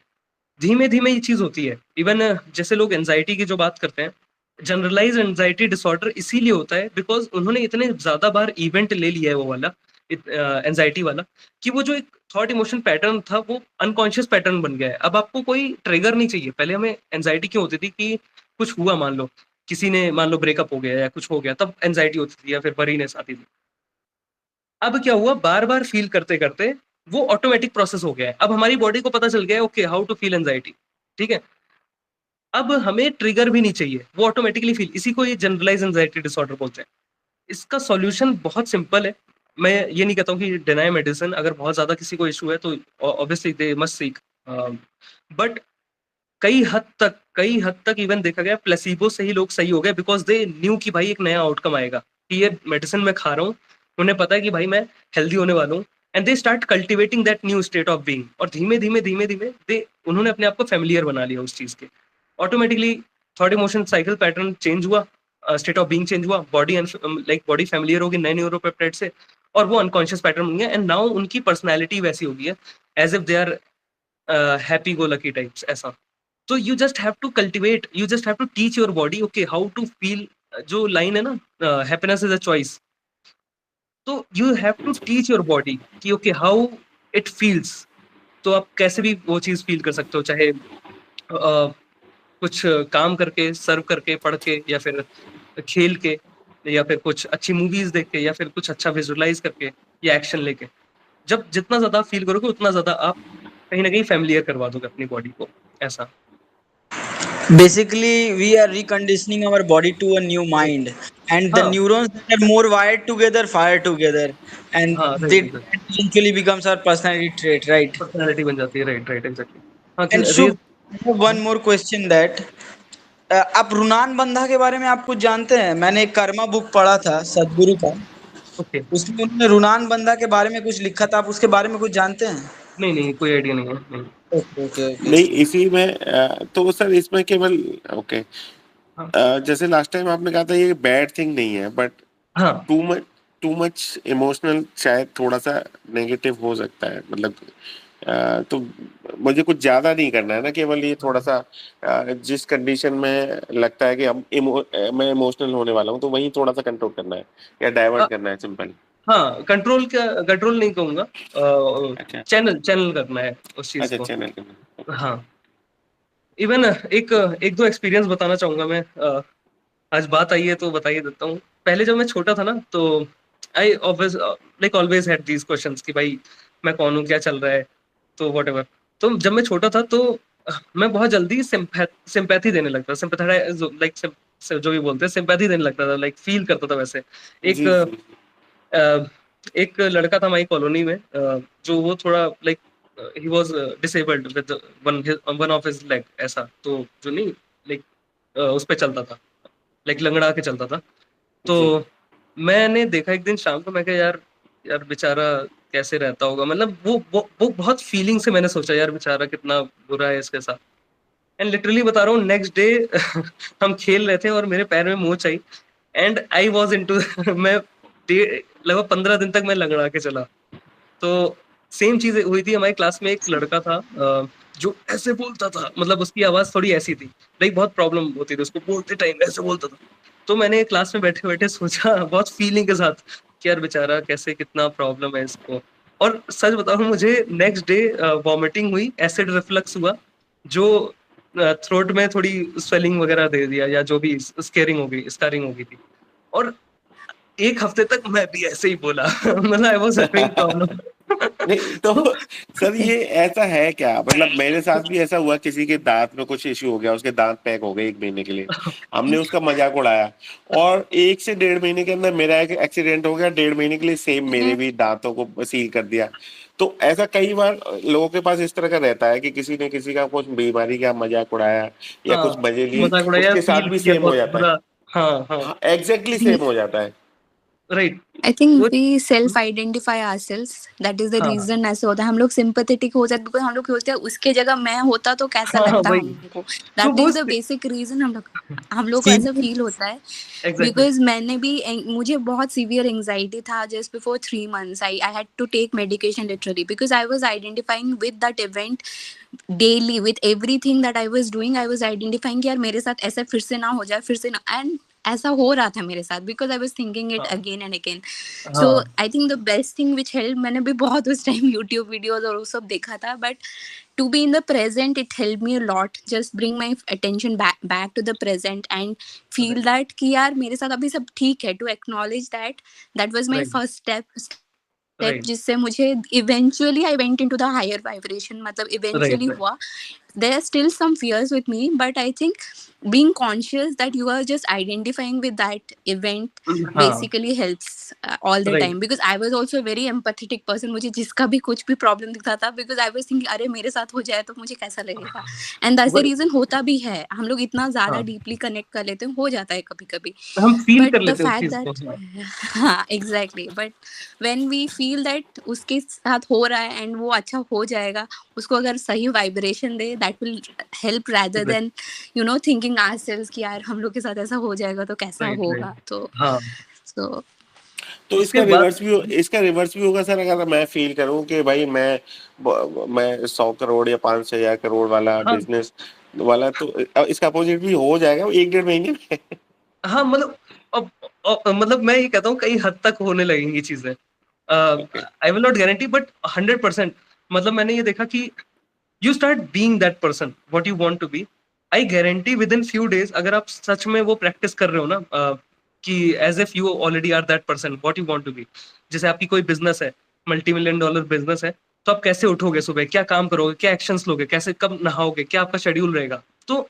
धीमे धीमे ये चीज होती है। इवन जैसे लोग एंजाइटी की जो बात करते हैं, जनरलाइज एंजाइटी डिसऑर्डर इसीलिए होता है बिकॉज उन्होंने इतने ज्यादा बार इवेंट ले लिया है वो वाला एंजाइटी वाला, कि वो जो एक थॉट इमोशन पैटर्न था वो अनकॉन्शियस पैटर्न बन गया है। अब आपको कोई ट्रिगर नहीं चाहिए। पहले हमें एंजाइटी क्यों होती थी कि कुछ हुआ, मान लो किसी ने, मान लो ब्रेकअप हो गया या कुछ हो गया, तब एंजाइटी होती थी या फिर वरीनेस आती थी। अब क्या हुआ, बार बार फील करते करते वो ऑटोमेटिक प्रोसेस हो गया है। अब हमारी बॉडी को पता चल गया है okay how to feel anxiety, ठीक है? अब हमें ट्रिगर भी नहीं चाहिए, वो ऑटोमेटिकली फील, इसी को ये जनरलाइज एंजाइटी डिसऑर्डर बोलते हैं। इसका सॉल्यूशन बहुत सिंपल है। मैं ये नहीं कहता हूँ कि डिनाई मेडिसिन, अगर बहुत ज्यादा किसी को इशू है तो obviously they must seek, but कई हद तक इवन देखा गया प्लेसिबो से ही लोग सही हो गए, बिकॉज दे न्यू कि भाई एक नया आउटकम आएगा, कि ये मेडिसिन मैं खा रहा हूँ, उन्हें पता है कि भाई मैं हेल्दी होने वाला हूँ, and they start cultivating that new state of being. और धीमे धीमे धीमे धीमे दे उन्होंने अपने आप को फेमिलियर बना लिया उस चीज के। Automatically thought emotion cycle pattern change हुआ, स्टेट ऑफ बीइंग चेंज हुआ, बॉडी लाइक बॉडी फेमिलियर होगी नए न्यूरोपेप्टाइड से, और वो अनकॉन्शियस पैटर्न बन गया, एंड नाउ उनकी पर्सनैलिटी वैसी हो गई है as if they are happy go lucky types, ऐसा। तो you just have to cultivate, you just have to teach your body okay how to feel. जो लाइन है ना, हैप्पीनेस इज अ चॉइस, तो you have to teach your body कि okay how it feels. तो आप कैसे भी वो चीज फील कर सकते हो, चाहे कुछ काम करके, सर्व करके, पढ़ के, या फिर खेल के, या फिर कुछ अच्छी मूवीज देख के, या फिर कुछ अच्छा विजुअलाइज करके, या एक्शन लेके। जब जितना ज्यादा फील करोगे उतना ज्यादा आप कहीं ना कहीं फैमिलियर करवा दोगे अपनी बॉडी को, ऐसा। Basically, we are reconditioning our body to a new mind, and the हाँ neurons that are more wired together fire together, and हाँ, they right, that eventually becomes our personality trait, right? Personality बन जाती है, right right, exactly. हाँ, And रेज। Shubh, I have one more question that आप रुनान बंधा के बारे में आप कुछ जानते हैं? मैंने एक कर्मा बुक पढ़ा था सदगुरु का, ओके, उसमें उन्होंने रुनान बंधा के बारे में कुछ लिखा था। आप उसके बारे में कुछ जानते हैं? नहीं नहीं, कोई आइडिया नहीं है, नहीं। Okay okay okay. नहीं, इसी में तो सर इसमें केवल ओके, हाँ जैसे लास्ट टाइम आपने कहा था ये बैड थिंग नहीं है, बट हाँ too much too much emotional शायद थोड़ा सा नेगेटिव हो सकता है, मतलब तो मुझे कुछ ज्यादा नहीं करना है ना, केवल ये थोड़ा सा जिस कंडीशन में लगता है कि अब मैं इमोशनल होने वाला हूँ तो वही थोड़ा सा कंट्रोल करना है या डाइवर्ट करना है, सिंपल। हाँ, कंट्रोल नहीं कहूंगा, अच्छा चैनल करना है उस चीज अच्छा, को। चैनल करना। हाँ, इवन एक दो एक्सपीरियंस बताना चाहूंगा मैं। आज बात आई है तो बता ही देता हूँ। पहले जब मैं छोटा था ना, तो I always had these questions कि भाई मैं कौन हूँ, क्या चल रहा है, तो व्हाटएवर। तो जब मैं छोटा था तो मैं बहुत जल्दी सिंपैथी देने लगता, सिंपैथाइज लाइक जो भी बोलते हैं, सिंपैथी देने लगता था, लाइक फील करता था वैसे। एक जी जी। अ, एक लड़का था हमारी कॉलोनी में, जो वो थोड़ा like he was disabled with one of his leg, ऐसा तो जो नहीं लाइक उस पे चलता था, लाइक लंगड़ा के चलता था। तो जी मैंने देखा एक दिन शाम को, मैं कहा यार यार बेचारा कैसे रहता होगा, मतलब वो बहुत फीलिंग से मैंने सोचा यार बेचारा कितना बुरा है इसके साथ। एंड लिटरली बता रहा हूँ, नेक्स्ट डे हम खेल रहे थे और मेरे पैर में मोच आई, एंड आई वॉज इनटू मैं लगभग 15 दिन तक मैं लंगड़ा के चला। तो सेम चीज हुई थी, हमारी क्लास में एक लड़का था जो ऐसे बोलता था, मतलब उसकी आवाज थोड़ी ऐसी थी, लाइक बहुत प्रॉब्लम होती थी उसको बोलते टाइम, ऐसे बोलता था। तो मैंने क्लास में बैठे बैठे सोचा बहुत फीलिंग के साथ कि यार बेचारा कैसे, कितना प्रॉब्लम है इसको। और सच बताऊं, मुझे नेक्स्ट डे वॉमिटिंग हुई, एसिड रिफ्लक्स हुआ, जो थ्रोट में थोड़ी स्वेलिंग वगैरह दे दिया, या जो भी स्कारिंग हो गई थी। और एक हफ्ते तक मैं भी ऐसे ही बोला मतलब आई वाज हैविंग प्रॉब्लम। नहीं तो सर ये ऐसा है क्या, मतलब मेरे साथ भी ऐसा हुआ, किसी के दांत में कुछ इश्यू हो गया, उसके दांत पैक हो गए 1 महीने के लिए, हमने उसका मजाक उड़ाया, और 1 से 1.5 महीने के अंदर मेरा एक एक्सीडेंट हो गया, 1.5 महीने के लिए सेम मेरे भी दांतों को सील कर दिया। तो ऐसा कई बार लोगों के पास इस तरह का रहता है कि किसी ने किसी का कुछ बीमारी का मजाक उड़ाया या हाँ, कुछ मजे लिए, मजाक उड़ाया, उसके साथ फील भी किया सेम हो बहुत जाता है। बुरा। हाँ हाँ, हाँ एग्जैक्टली सेम हो जाता है। राइट। I think वो we self identify ourselves. That is the हाँ reason ऐसे होता है, हम लोग sympathetic हो जाते हैं, because हम लोग सोचते हैं उसके जगह मैं होता तो कैसा हाँ हाँ, लगता वही। हमको। तो That वो is the basic reason हम लोग को See, ऐसा फील होता है। एग्जैक्टली। Because मुझे बहुत severe anxiety था just before 3 months. I had to take medication literally because I was identifying with that event daily, with everything that I was doing. I was identifying कि यार मेरे साथ ऐसा फिर से ना हो जाए, फिर से ना, and ऐसा हो रहा था मेरे साथ, because I was thinking it हाँ again and again. So हाँ, I think the best thing which helped, मैंने भी बहुत उस टाइम YouTube videos और वो सब देखा था, but to be in the present, it helped me a lot. Just bring my attention back to the present and feel that कि यार मेरे साथ अभी सब ठीक है, to acknowledge that was my right first step right जिससे मुझे eventually I went into the higher vibration, मतलब eventually राइट। हुआ. There are still some fears with me, but I think being conscious that you are just identifying with that event हाँ, basically helps all the right. time, because I was also a very empathetic person. मुझे जिसका भी कुछ भी problem दिखता था, because I was thinking अरे मेरे साथ हो जाए तो मुझे कैसा लगेगा, and that's the वही, reason होता भी है, हम लोग इतना ज्यादा हाँ, डीपली कनेक्ट कर लेते हैं, हो जाता है कभी कभी, हम फील but कर the लेते हैं उस fact चीज को। that हाँ हाँ exactly, but when we feel that उसके साथ हो रहा है and वो अच्छा हो जाएगा, उसको अगर सही vibration they, that will help rather right than thinking ourselves कि यार हम लोग के साथ ऐसा हो जाएगा तो कैसा राइट राइट। होगा, तो हाँ, so तो उसके बाद इसका रिवर्स भी होगा सर, अगर मैं फील करूं कि भाई मैं 100 करोड़ या 5,000 करोड़ वाला हाँ बिजनेस वाला, तो इसका अपोजिट भी हो जाएगा वो 1-1.5 महीने में। हाँ, मतलब मतलब मैं ये कहता हूँ कई हद तक होने लगेंगी चीजें। Okay I will not guarantee, but 100%, मतलब मैंने ये देखा कि you start being that person what you want to be. I guarantee within few days, अगर आप सच में वो प्रैक्टिस कर रहे हो ना, कि as if you already are that person what you want to be. जैसे आपकी कोई बिजनेस है, $multi-million बिजनेस है, तो आप कैसे उठोगे सुबह, क्या काम करोगे, क्या एक्शंस लोगे, कैसे कब नहाओगे, क्या आपका शेड्यूल रहेगा। तो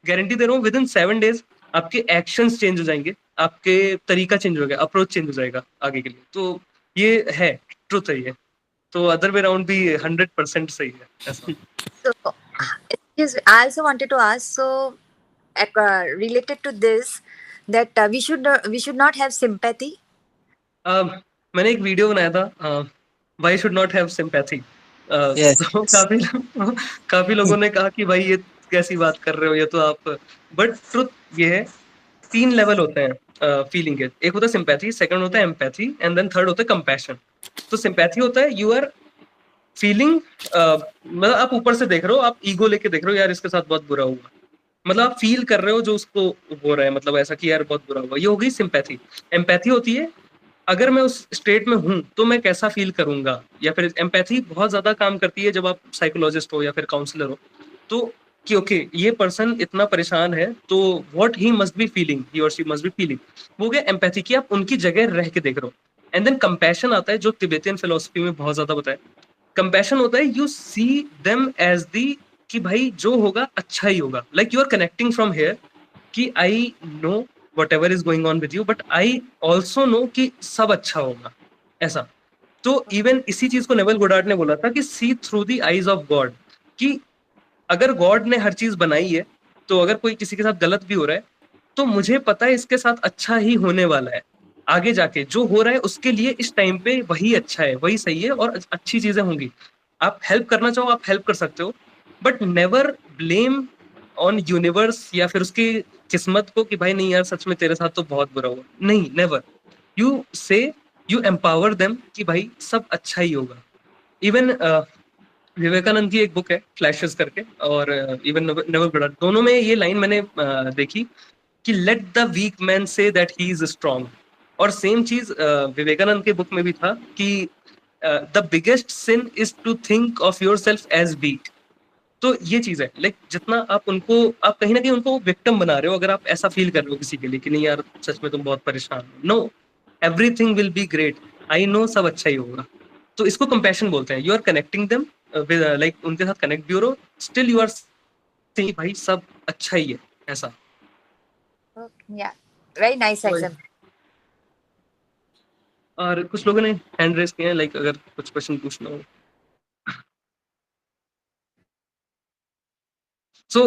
गारंटी दे रहा हूँ विद इन 7 days आपके एक्शंस चेंज हो जाएंगे, आपके तरीका चेंज हो गया, अप्रोच चेंज हो जाएगा आगे के लिए। तो ये है, ट्रुथ है ये। तो अदर वे राउंड भी 100% सही है ऐसा। So, yes, I also wanted to ask. So, related to this, that we should not have sympathy. मैंने एक वीडियो बनाया था, why should not have sympathy. yes. तो काफी लोगों ने कहा कि भाई ये कैसी बात कर रहे हो, ये तो आप, बट ट्रुथ ये है तीन लेवल होते हैं फीलिंग के। एक होता है सिंपैथी, सेकंड होता है एम्पैथी, एंड देन थर्ड होता है कंपैशन। तो सिंपैथी होता है यू आर फीलिंग, मतलब आप ऊपर से देख रहे हो, आप ईगो लेके देख रहे हो यार इसके साथ बहुत बुरा हुआ, मतलब आप फील कर रहे हो जो उसको हो रहा है, मतलब ऐसा कि यार बहुत बुरा हुआ, ये हो गई सिंपैथी। एम्पैथी होती है अगर मैं उस स्टेट में हूं तो मैं कैसा फील करूंगा, या फिर एम्पैथी बहुत ज्यादा काम करती है जब आप साइकोलॉजिस्ट हो या फिर काउंसलर हो, तो कि ओके ये पर्सन इतना परेशान है तो what he must be feeling, he और शी मस्ट बी फीलिंग, वो हो गया एम्पैथी की आप उनकी जगह रह के देख रहे हो। एंड देन कंपैशन आता है जो तिब्बतियन फिलोसफी में बहुत ज्यादा बताया। कंपैशन होता है you see them as the कि भाई जो होगा अच्छा ही होगा, like you are connecting from here कि I know whatever is going on with you but I also know कि सब अच्छा होगा, ऐसा। तो इवन इसी चीज को नेवल गोडार्ड ने बोला था कि see through the eyes of God, कि अगर गॉड ने हर चीज बनाई है तो अगर कोई किसी के साथ गलत भी हो रहा है तो मुझे पता है इसके साथ अच्छा ही होने वाला है, आगे जाके जो हो रहा है उसके लिए इस टाइम पे वही अच्छा है, वही सही है और अच्छी चीजें होंगी। आप हेल्प करना चाहो आप हेल्प कर सकते हो, but never blame on universe या फिर उसकी किस्मत को कि भाई नहीं यार सच में तेरे साथ तो बहुत बुरा हुआ, नहीं, नेवर। यू से यू एम्पावर देम कि भाई सब अच्छा ही होगा। इवन विवेकानंद की एक बुक है फ्लैशेस करके, और इवन नेवल गोडार्ड, दोनों में ये लाइन मैंने देखी कि let the weak man say that he is strong. और सेम चीज विवेकानंद के बुक में भी था कि the biggest sin is to think of yourself as weak. तो ये चीज है, लाइक जितना आप कहीं ना कहीं उनको विक्टिम बना रहे हो अगर आप ऐसा फील कर रहे हो किसी के लिए कि नहीं यार सच में तुम बहुत परेशान हो। No, everything will be great, I know सब अच्छा ही होगा। तो इसको कंपैशन बोलते हैं, you are connecting them like उनके साथ कनेक्ट भी हो रहे हो, स्टिल यू आर सेइंग भाई सब अच्छा ही है, ऐसा। Yeah, very nice example. और कुछ लोगों ने हैंड रेस किए हैं, लाइक अगर कुछ क्वेश्चन पूछना हो। सो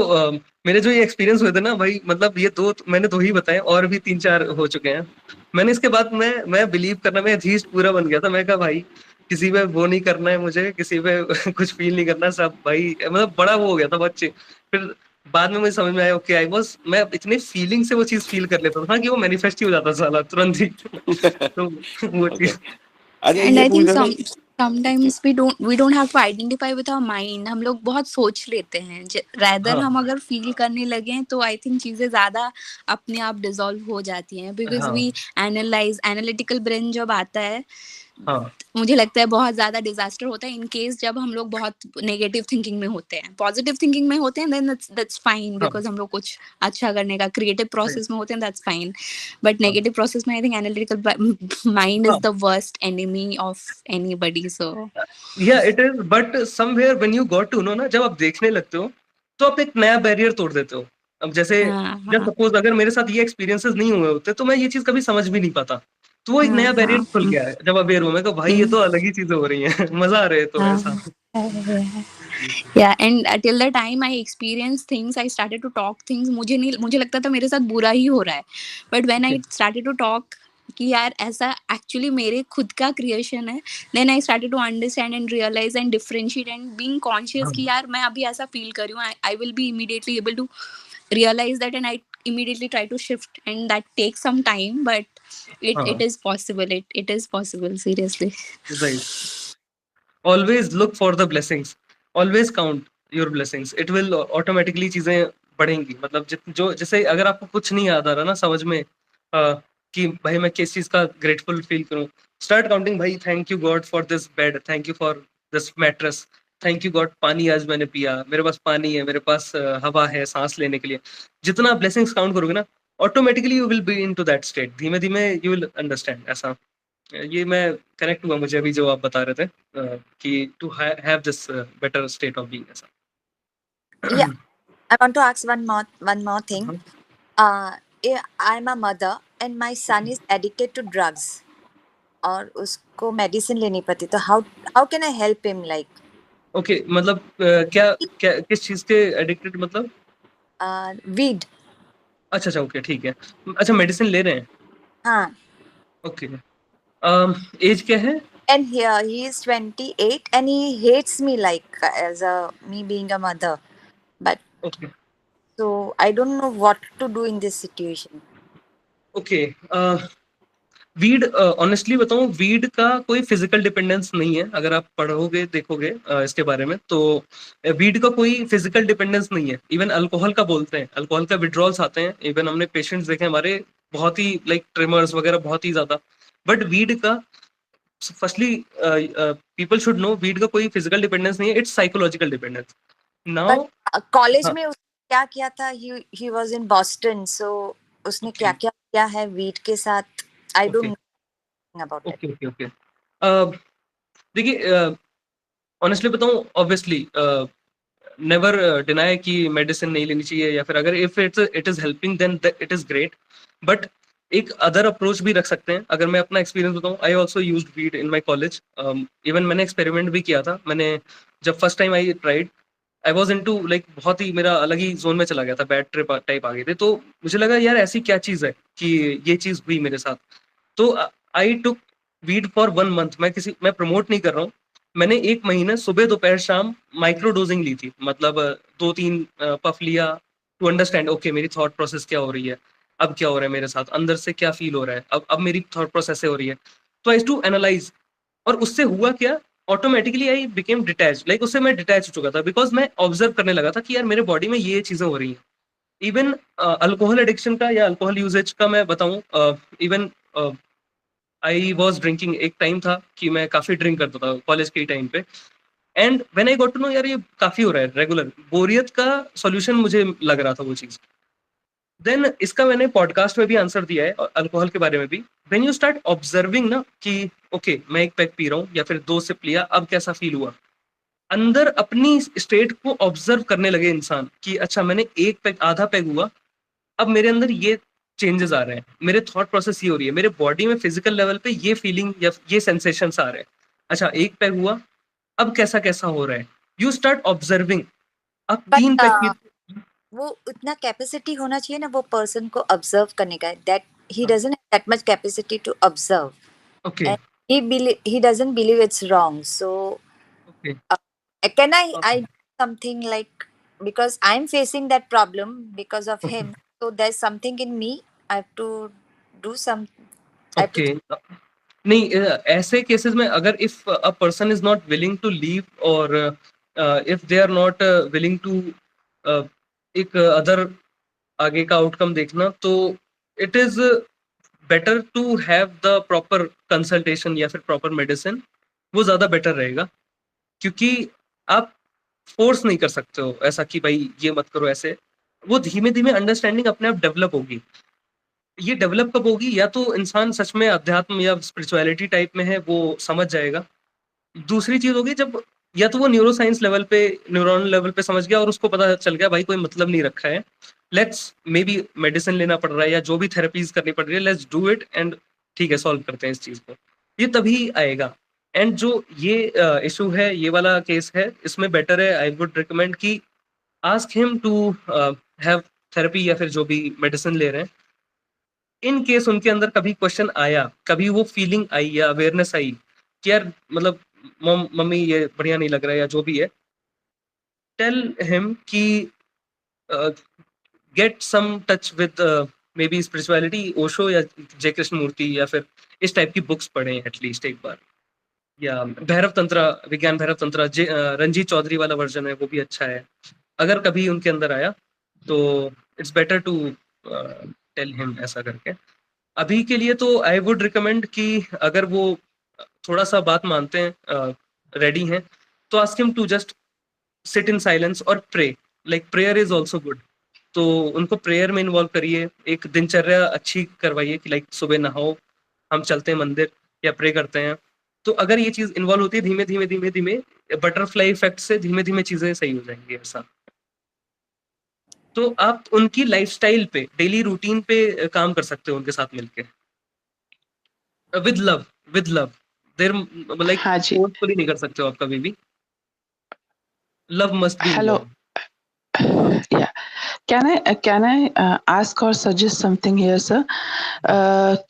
मेरे जो ये एक्सपीरियंस हुए थे ना भाई, मतलब ये मैंने दो ही बताए, और भी 3-4 हो चुके हैं। मैंने इसके बाद मैं बिलीव करना, मैं एथीस्ट पूरा बन गया था। मैं कहा भाई किसी पे वो नहीं करना है मुझे, किसी पे कुछ फील नहीं करना, सब भाई मतलब बड़ा वो हो गया था बच्चे। फिर बाद में मुझे समझ में आया ओके मैं इतने फीलिंग से वो चीज फील कर लेता था कि वो मैनिफेस्ट ही हो जाता साला तुरंत ही। तो वो ओके। चीज अच्छा And ये I think पूछना था sometimes we don't have to identify with our mind. हम लोग बहुत सोच लेते हैं, rather हाँ हम अगर फील करने लगे तो आई थिंक चीजें ज्यादा अपने आप डिसॉल्व हो जाती हैं, बिकॉज हाँ वी एनालिटिकल ब्रेन जब आता है, हाँ मुझे लगता है बहुत ज्यादा डिजास्टर होता है इन केस जब हम लोग बहुत नेगेटिव थिंकिंग में होते हैं। पॉजिटिव थिंकिंग में होते हैं देन दैट्स फाइन, हाँ बिकॉज हम लोग कुछ अच्छा करने का क्रिएटिव right, प्रोसेस में होते हैं, दैट्स फाइन। बट हाँ नेगेटिव प्रोसेस में I think analytical mind is हाँ the worst enemy of anybody. So yeah it is, but somewhere when you got to know ना, जब आप देखने लगते हो तो आप एक नया बैरियर तोड़ देते हो। अब जैसे हाँ जब हाँ सपोज अगर मेरे साथ ये एक्सपीरियंसेस नहीं हुए होते तो मैं ये चीज कभी समझ भी नहीं पाता। तो वो एक हाँ नया बैरियर हाँ खुल गया है जब अवेयर हुआ, मैं कहा भाई ये तो अलग ही चीजें हो रही हैं। मजा आ रहा है तो ऐसा। yeah, and till the time I experienced things, I started to talk things, मुझे लगता था मेरे साथ बुरा ही हो रहा है, but when I started to talk कि यार ऐसा एक्चुअली मेरे खुद का क्रिएशन है, then I started to understand and realise and differentiate and being conscious कि यार मैं अभी ऐसा फील कर रही हूँ, I will be immediately able to realize that, and I immediately try to shift, and that takes some time, but it is possible, it is possible, seriously. Right, always look for the blessings, always count your blessings, it will automatically चीजें बढ़ेंगी। मतलब जो जैसे अगर आपको कुछ नहीं याद आ रहा ना समझ में कि भाई मैं किस चीज का ग्रेटफुल फील करूं, स्टार्ट काउंटिंग भाई thank you God for this bed, thank you for this mattress, thank you God पानी आज मैंने पिया, मेरे पास पानी है, मेरे पास हवा है सांस लेने के लिए। जितना ब्लेसिंग्स काउंट करोगे ना automatically you will B into that state, धीमे धीमे यू विल अंडरस्टैंड। ऐसा ये मैं कनेक्ट हुआ मुझे अभी जो आप बता रहे थे कि to have this better state of being, ऐसा। Yeah, I want to ask one more thing. I'm a mother and my son is addicted to drugs और उसको मेडिसिन लेनी पड़ती, तो how can I help him, like okay मतलब क्या क्या किस चीज के एडिक्टेड, मतलब weed? अच्छा ओके ठीक है। अच्छा मेडिसिन ले रहे हैं, हाँ, ओके। एज क्या है? and here he is 28 and he hates me, like as me being a mother, but okay so I don't know what to do in this situation. Okay, weed, honestly बताऊं, weed का कोई physical dependence नहीं है। अगर आप पढ़ोगे देखोगे इसके बारे में, तो वीड का कोई फिजिकल डिपेंडेंस नहीं है। इवन अल्कोहल का बोलते हैं, अल्कोहल का विड्रॉल्स आते हैं। इवन हमने पेशेंट्स देखे हमारे, बहुत ही लाइक ट्रिमर्स वगैरह बहुत ही ज्यादा। बट वीड का, firstly people should know, weed का कोई फिजिकल डिपेंडेंस नहीं है, it's psychological dependence. Now but college हाँ, में उसने क्या किया था? ही वाज इन बॉस्टन, सो उसने ओके क्या क्या किया है वीड के साथ? I don't okay know about it. Okay okay okay. देखिए, ऑनेस्टली बताऊं, ऑब्वियसली नेवर डिनाई कि मेडिसिन नहीं लेनी चाहिए, या फिर अगर if it is helping then it is great. But एक अदर अप्रोच भी रख सकते हैं। अगर मैं अपना एक्सपीरियंस बताऊं, I also used weed in my college. Even मैंने एक्सपेरिमेंट भी किया था। मैंने जब first time I tried, I was into like, बहुत ही मेरा अलग ही जोन में चला गया था, बैड ट्रिप टाइप आ गई थी। तो मुझे लगा यार ऐसी क्या चीज है कि ये चीज हुई मेरे साथ। तो आई टुक वीड फॉर 1 मंथ। मैं प्रमोट नहीं कर रहा हूँ। मैंने 1 महीने सुबह दोपहर शाम माइक्रो डोजिंग ली थी। मतलब 2-3 पफ लिया, टू अंडरस्टैंड ओके मेरी थॉट प्रोसेस क्या हो रही है, अब क्या हो रहा है मेरे साथ, अंदर से क्या फील हो रहा है, अब मेरी थॉट प्रोसेस से हो रही है। तो आई टू एनालाइज, और उससे हुआ क्या, automatically I became detach. Like उससे मैं डिटैच हो चुका था, बिकॉज मैं ऑब्जर्व करने लगा था कि यार मेरे बॉडी में ये चीजें हो रही हैं। इवन अल्कोहल एडिक्शन का या अल्कोहल यूजेज का मैं बताऊं, इवन आई वॉज ड्रिंकिंग। एक टाइम था कि मैं काफी ड्रिंक करता था कॉलेज के टाइम पे। And when I got to know यार ये काफी हो रहा है रेगुलर, बोरियत का सॉल्यूशन मुझे लग रहा था वो चीज। देन इसका मैंने पॉडकास्ट में भी आंसर दिया है, और अल्कोहल के बारे में भी। व्हेन यू स्टार्ट ऑब्जर्विंग ना कि ओके मैं एक पैक पी रहा हूँ या फिर 2 सिप लिया, अब कैसा फील हुआ, अंदर अपनी स्टेट को ऑब्जर्व करने लगे इंसान कि अच्छा मैंने एक पैक, आधा पैक हुआ, अब मेरे अंदर ये चेंजेस आ रहे हैं, मेरे थॉट प्रोसेस ये हो रही है, मेरे बॉडी में फिजिकल लेवल पे ये फीलिंग या ये सेंसेशंस आ रहे हैं। अच्छा एक पैक हुआ, अब कैसा कैसा हो रहा है, यू स्टार्ट ऑब्जर्विंग। अब बट 3 पैक पी, वो उतना कैपेसिटी होना चाहिए ना वो पर्सन को ऑब्जर्व करने का, that he doesn't have that much capacity to observe, okay and he doesn't believe it's wrong. So okay can I okay do something, like, because I'm facing that problem because of okay him, so there's something in me, I have to do some, I have to okay. नहीं, ऐसे cases में अगर if a person is not willing to leave, और if they are not willing to एक other आगे का outcome देखना, तो it is better to have the proper consultation या फिर प्रॉपर मेडिसिन। वो ज्यादा बेटर रहेगा, क्योंकि आप फोर्स नहीं कर सकते हो ऐसा कि भाई ये मत करो ऐसे। वो धीमे धीमे अंडरस्टैंडिंग अपने आप डेवलप होगी। ये डेवलप कब होगी, या तो इंसान सच में अध्यात्म या स्पिरिचुअलिटी टाइप में है, वो समझ जाएगा। दूसरी चीज होगी जब, या तो वो न्यूरो साइंस लेवल पे, न्यूरॉनल लेवल पे समझ गया और उसको पता चल गया भाई कोई मतलब नहीं रखा है, लेट्स मे बी मेडिसिन लेना पड़ रहा है या जो भी थेरेपीज करनी पड़ रही है, लेट्स डू इट एंड ठीक है सॉल्व करते हैं इस चीज को। ये तभी आएगा। एंड जो ये इशू है, ये वाला केस है, इसमें बेटर है, आई वुड रिकमेंड कि ask him to have therapy या फिर जो भी मेडिसिन ले रहे हैं। इन केस उनके अंदर कभी क्वेश्चन आया, कभी वो फीलिंग आई या अवेयरनेस आई कि यार मतलब मम्मी ये बढ़िया नहीं लग रहा है या जो भी है, टेल हिम कि get some touch with maybe spirituality, Osho या जय कृष्ण मूर्ति, या फिर इस टाइप की बुक्स पढ़ें एटलीस्ट एक बार। या भैरव तंत्र, विज्ञान भैरव तंत्र, रंजीत चौधरी वाला वर्जन है, वो भी अच्छा है। अगर कभी उनके अंदर आया तो it's better to tell him ऐसा करके। अभी के लिए तो आई वुड रिकमेंड कि अगर वो थोड़ा सा बात मानते हैं, रेडी हैं, तो ask him to just sit in silence और pray. Like prayer is also good. तो उनको प्रेयर में इन्वॉल्व करिए, एक दिनचर्या अच्छी करवाइए कि लाइक सुबह नहाओ, हम चलते हैं मंदिर या प्रे करते हैं। तो अगर ये चीज इन्वॉल्व होती है, धीमे धीमे धीमे धीमे बटरफ्लाई इफेक्ट से धीमे धीमे चीजें सही हो जाएंगी ऐसा। तो आप उनकी लाइफस्टाइल पे, डेली रूटीन पे काम कर सकते हो उनके साथ मिलके, with love, with love. There like हाँ जी। फोर्सफुली नहीं कर सकते हो आप कभी भी, love must be hello. Involve. या Can I ask or suggest something here, sir?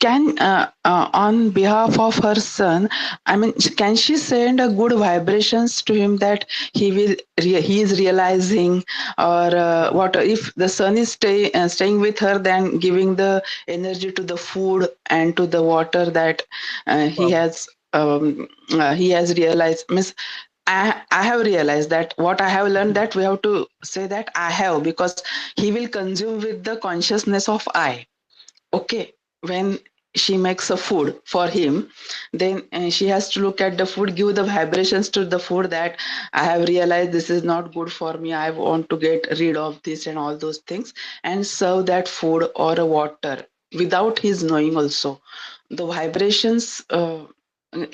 Can on behalf of her son, I mean, can she send a good vibrations to him that he is realizing, or what if the son is staying with her, then giving the energy to the food and to the water that he has realized. Miss, I have realized that what I have learned, that we have to say that I have, because he will consume with the consciousness of I. Okay, when she makes a food for him, then she has to look at the food, give the vibrations to the food that I have realized this is not good for me, I want to get rid of this and all those things, and serve that food or a water without his knowing also. The vibrations,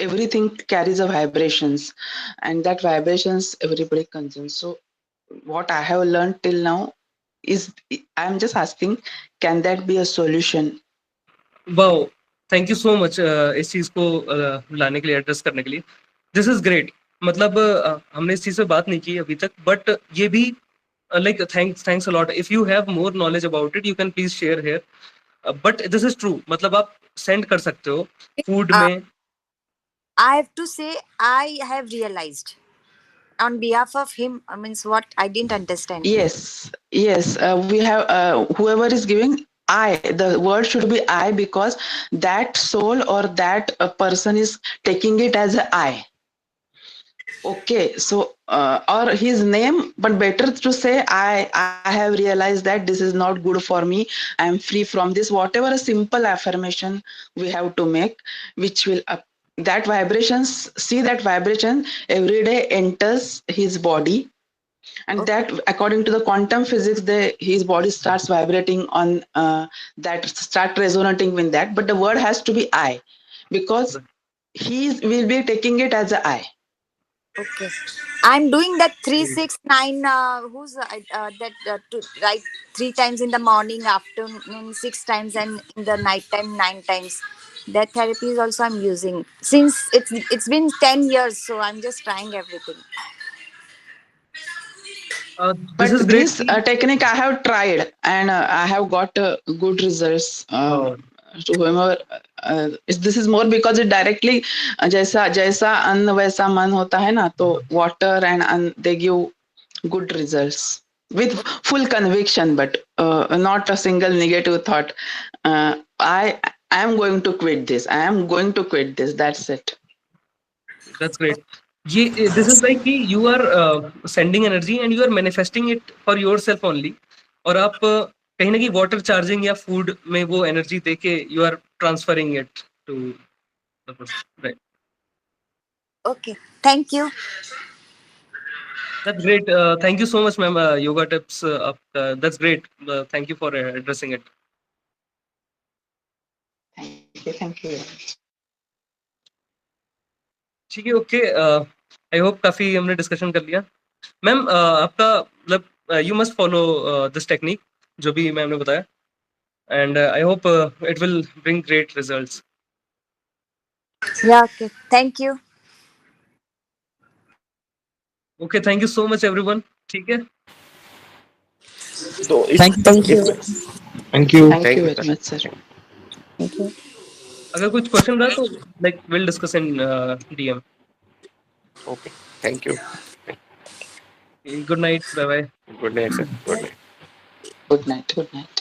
everything carries a vibrations, and that vibrations everybody consumes. So what I have learned till now is, I'm just asking, can that be a solution? Wow, thank you so much इस चीज को लाने के लिए, address करने के लिए. This is great. मतलब हमने इस चीज पे बात नहीं की अभी तक, बट ये भी like thanks a lot. If you have more knowledge about it, you can please share here. But this is true. मतलब आप सेंड कर सकते हो फूड में. I have to say, I have realized on behalf of him. I means what I didn't understand. Yes. We have whoever is giving, I. The word should be I, because that soul or that person is taking it as a I. Okay, so or his name, but better to say I have realized that this is not good for me. I am free from this. Whatever a simple affirmation we have to make, which will that vibrations. See, that vibration every day enters his body, and that according to the quantum physics, his body starts vibrating on that, start resonating with that. But the word has to be I, because he will be taking it as a I. Okay, I'm doing that 369. Who's that? To write 3 times in the morning, afternoon 6 times, and in the night time 9 times. That therapy is also I'm using since it's been 10 years. So I'm just trying everything. This is great. Technique I have tried, and I have got good results. To whomever, this is more because it directly जैसा अन्न वैसा मन होता है ना, तो water and they give good results with full conviction, but not a single negative thought. I am going to quit this. I am going to quit this. That's it. That's great. This is like you are sending energy and you are manifesting it for yourself only. और आप कहीं ना कहीं water charging या food में वो energy देके you are transferring it to the person, right? Okay, thank you. That's great. Thank you so much, ma'am. Yoga tips. That's great. Thank you for addressing it. Thank you. ठीक है, okay. I hope काफी हमने discussion कर लिया. Ma'am आपका मतलब you must follow this technique जो भी मैम ने बताया, and I hope it will bring great results. Yeah, okay. Thank you. Okay, thank you so much everyone. ठीक है, तो Thank you. Thank you very much, sir. अगर कुछ question रहा तो like will discuss in DM. Okay, thank you. Good night, bye bye. Good night sir. Good night. Good night. Good night.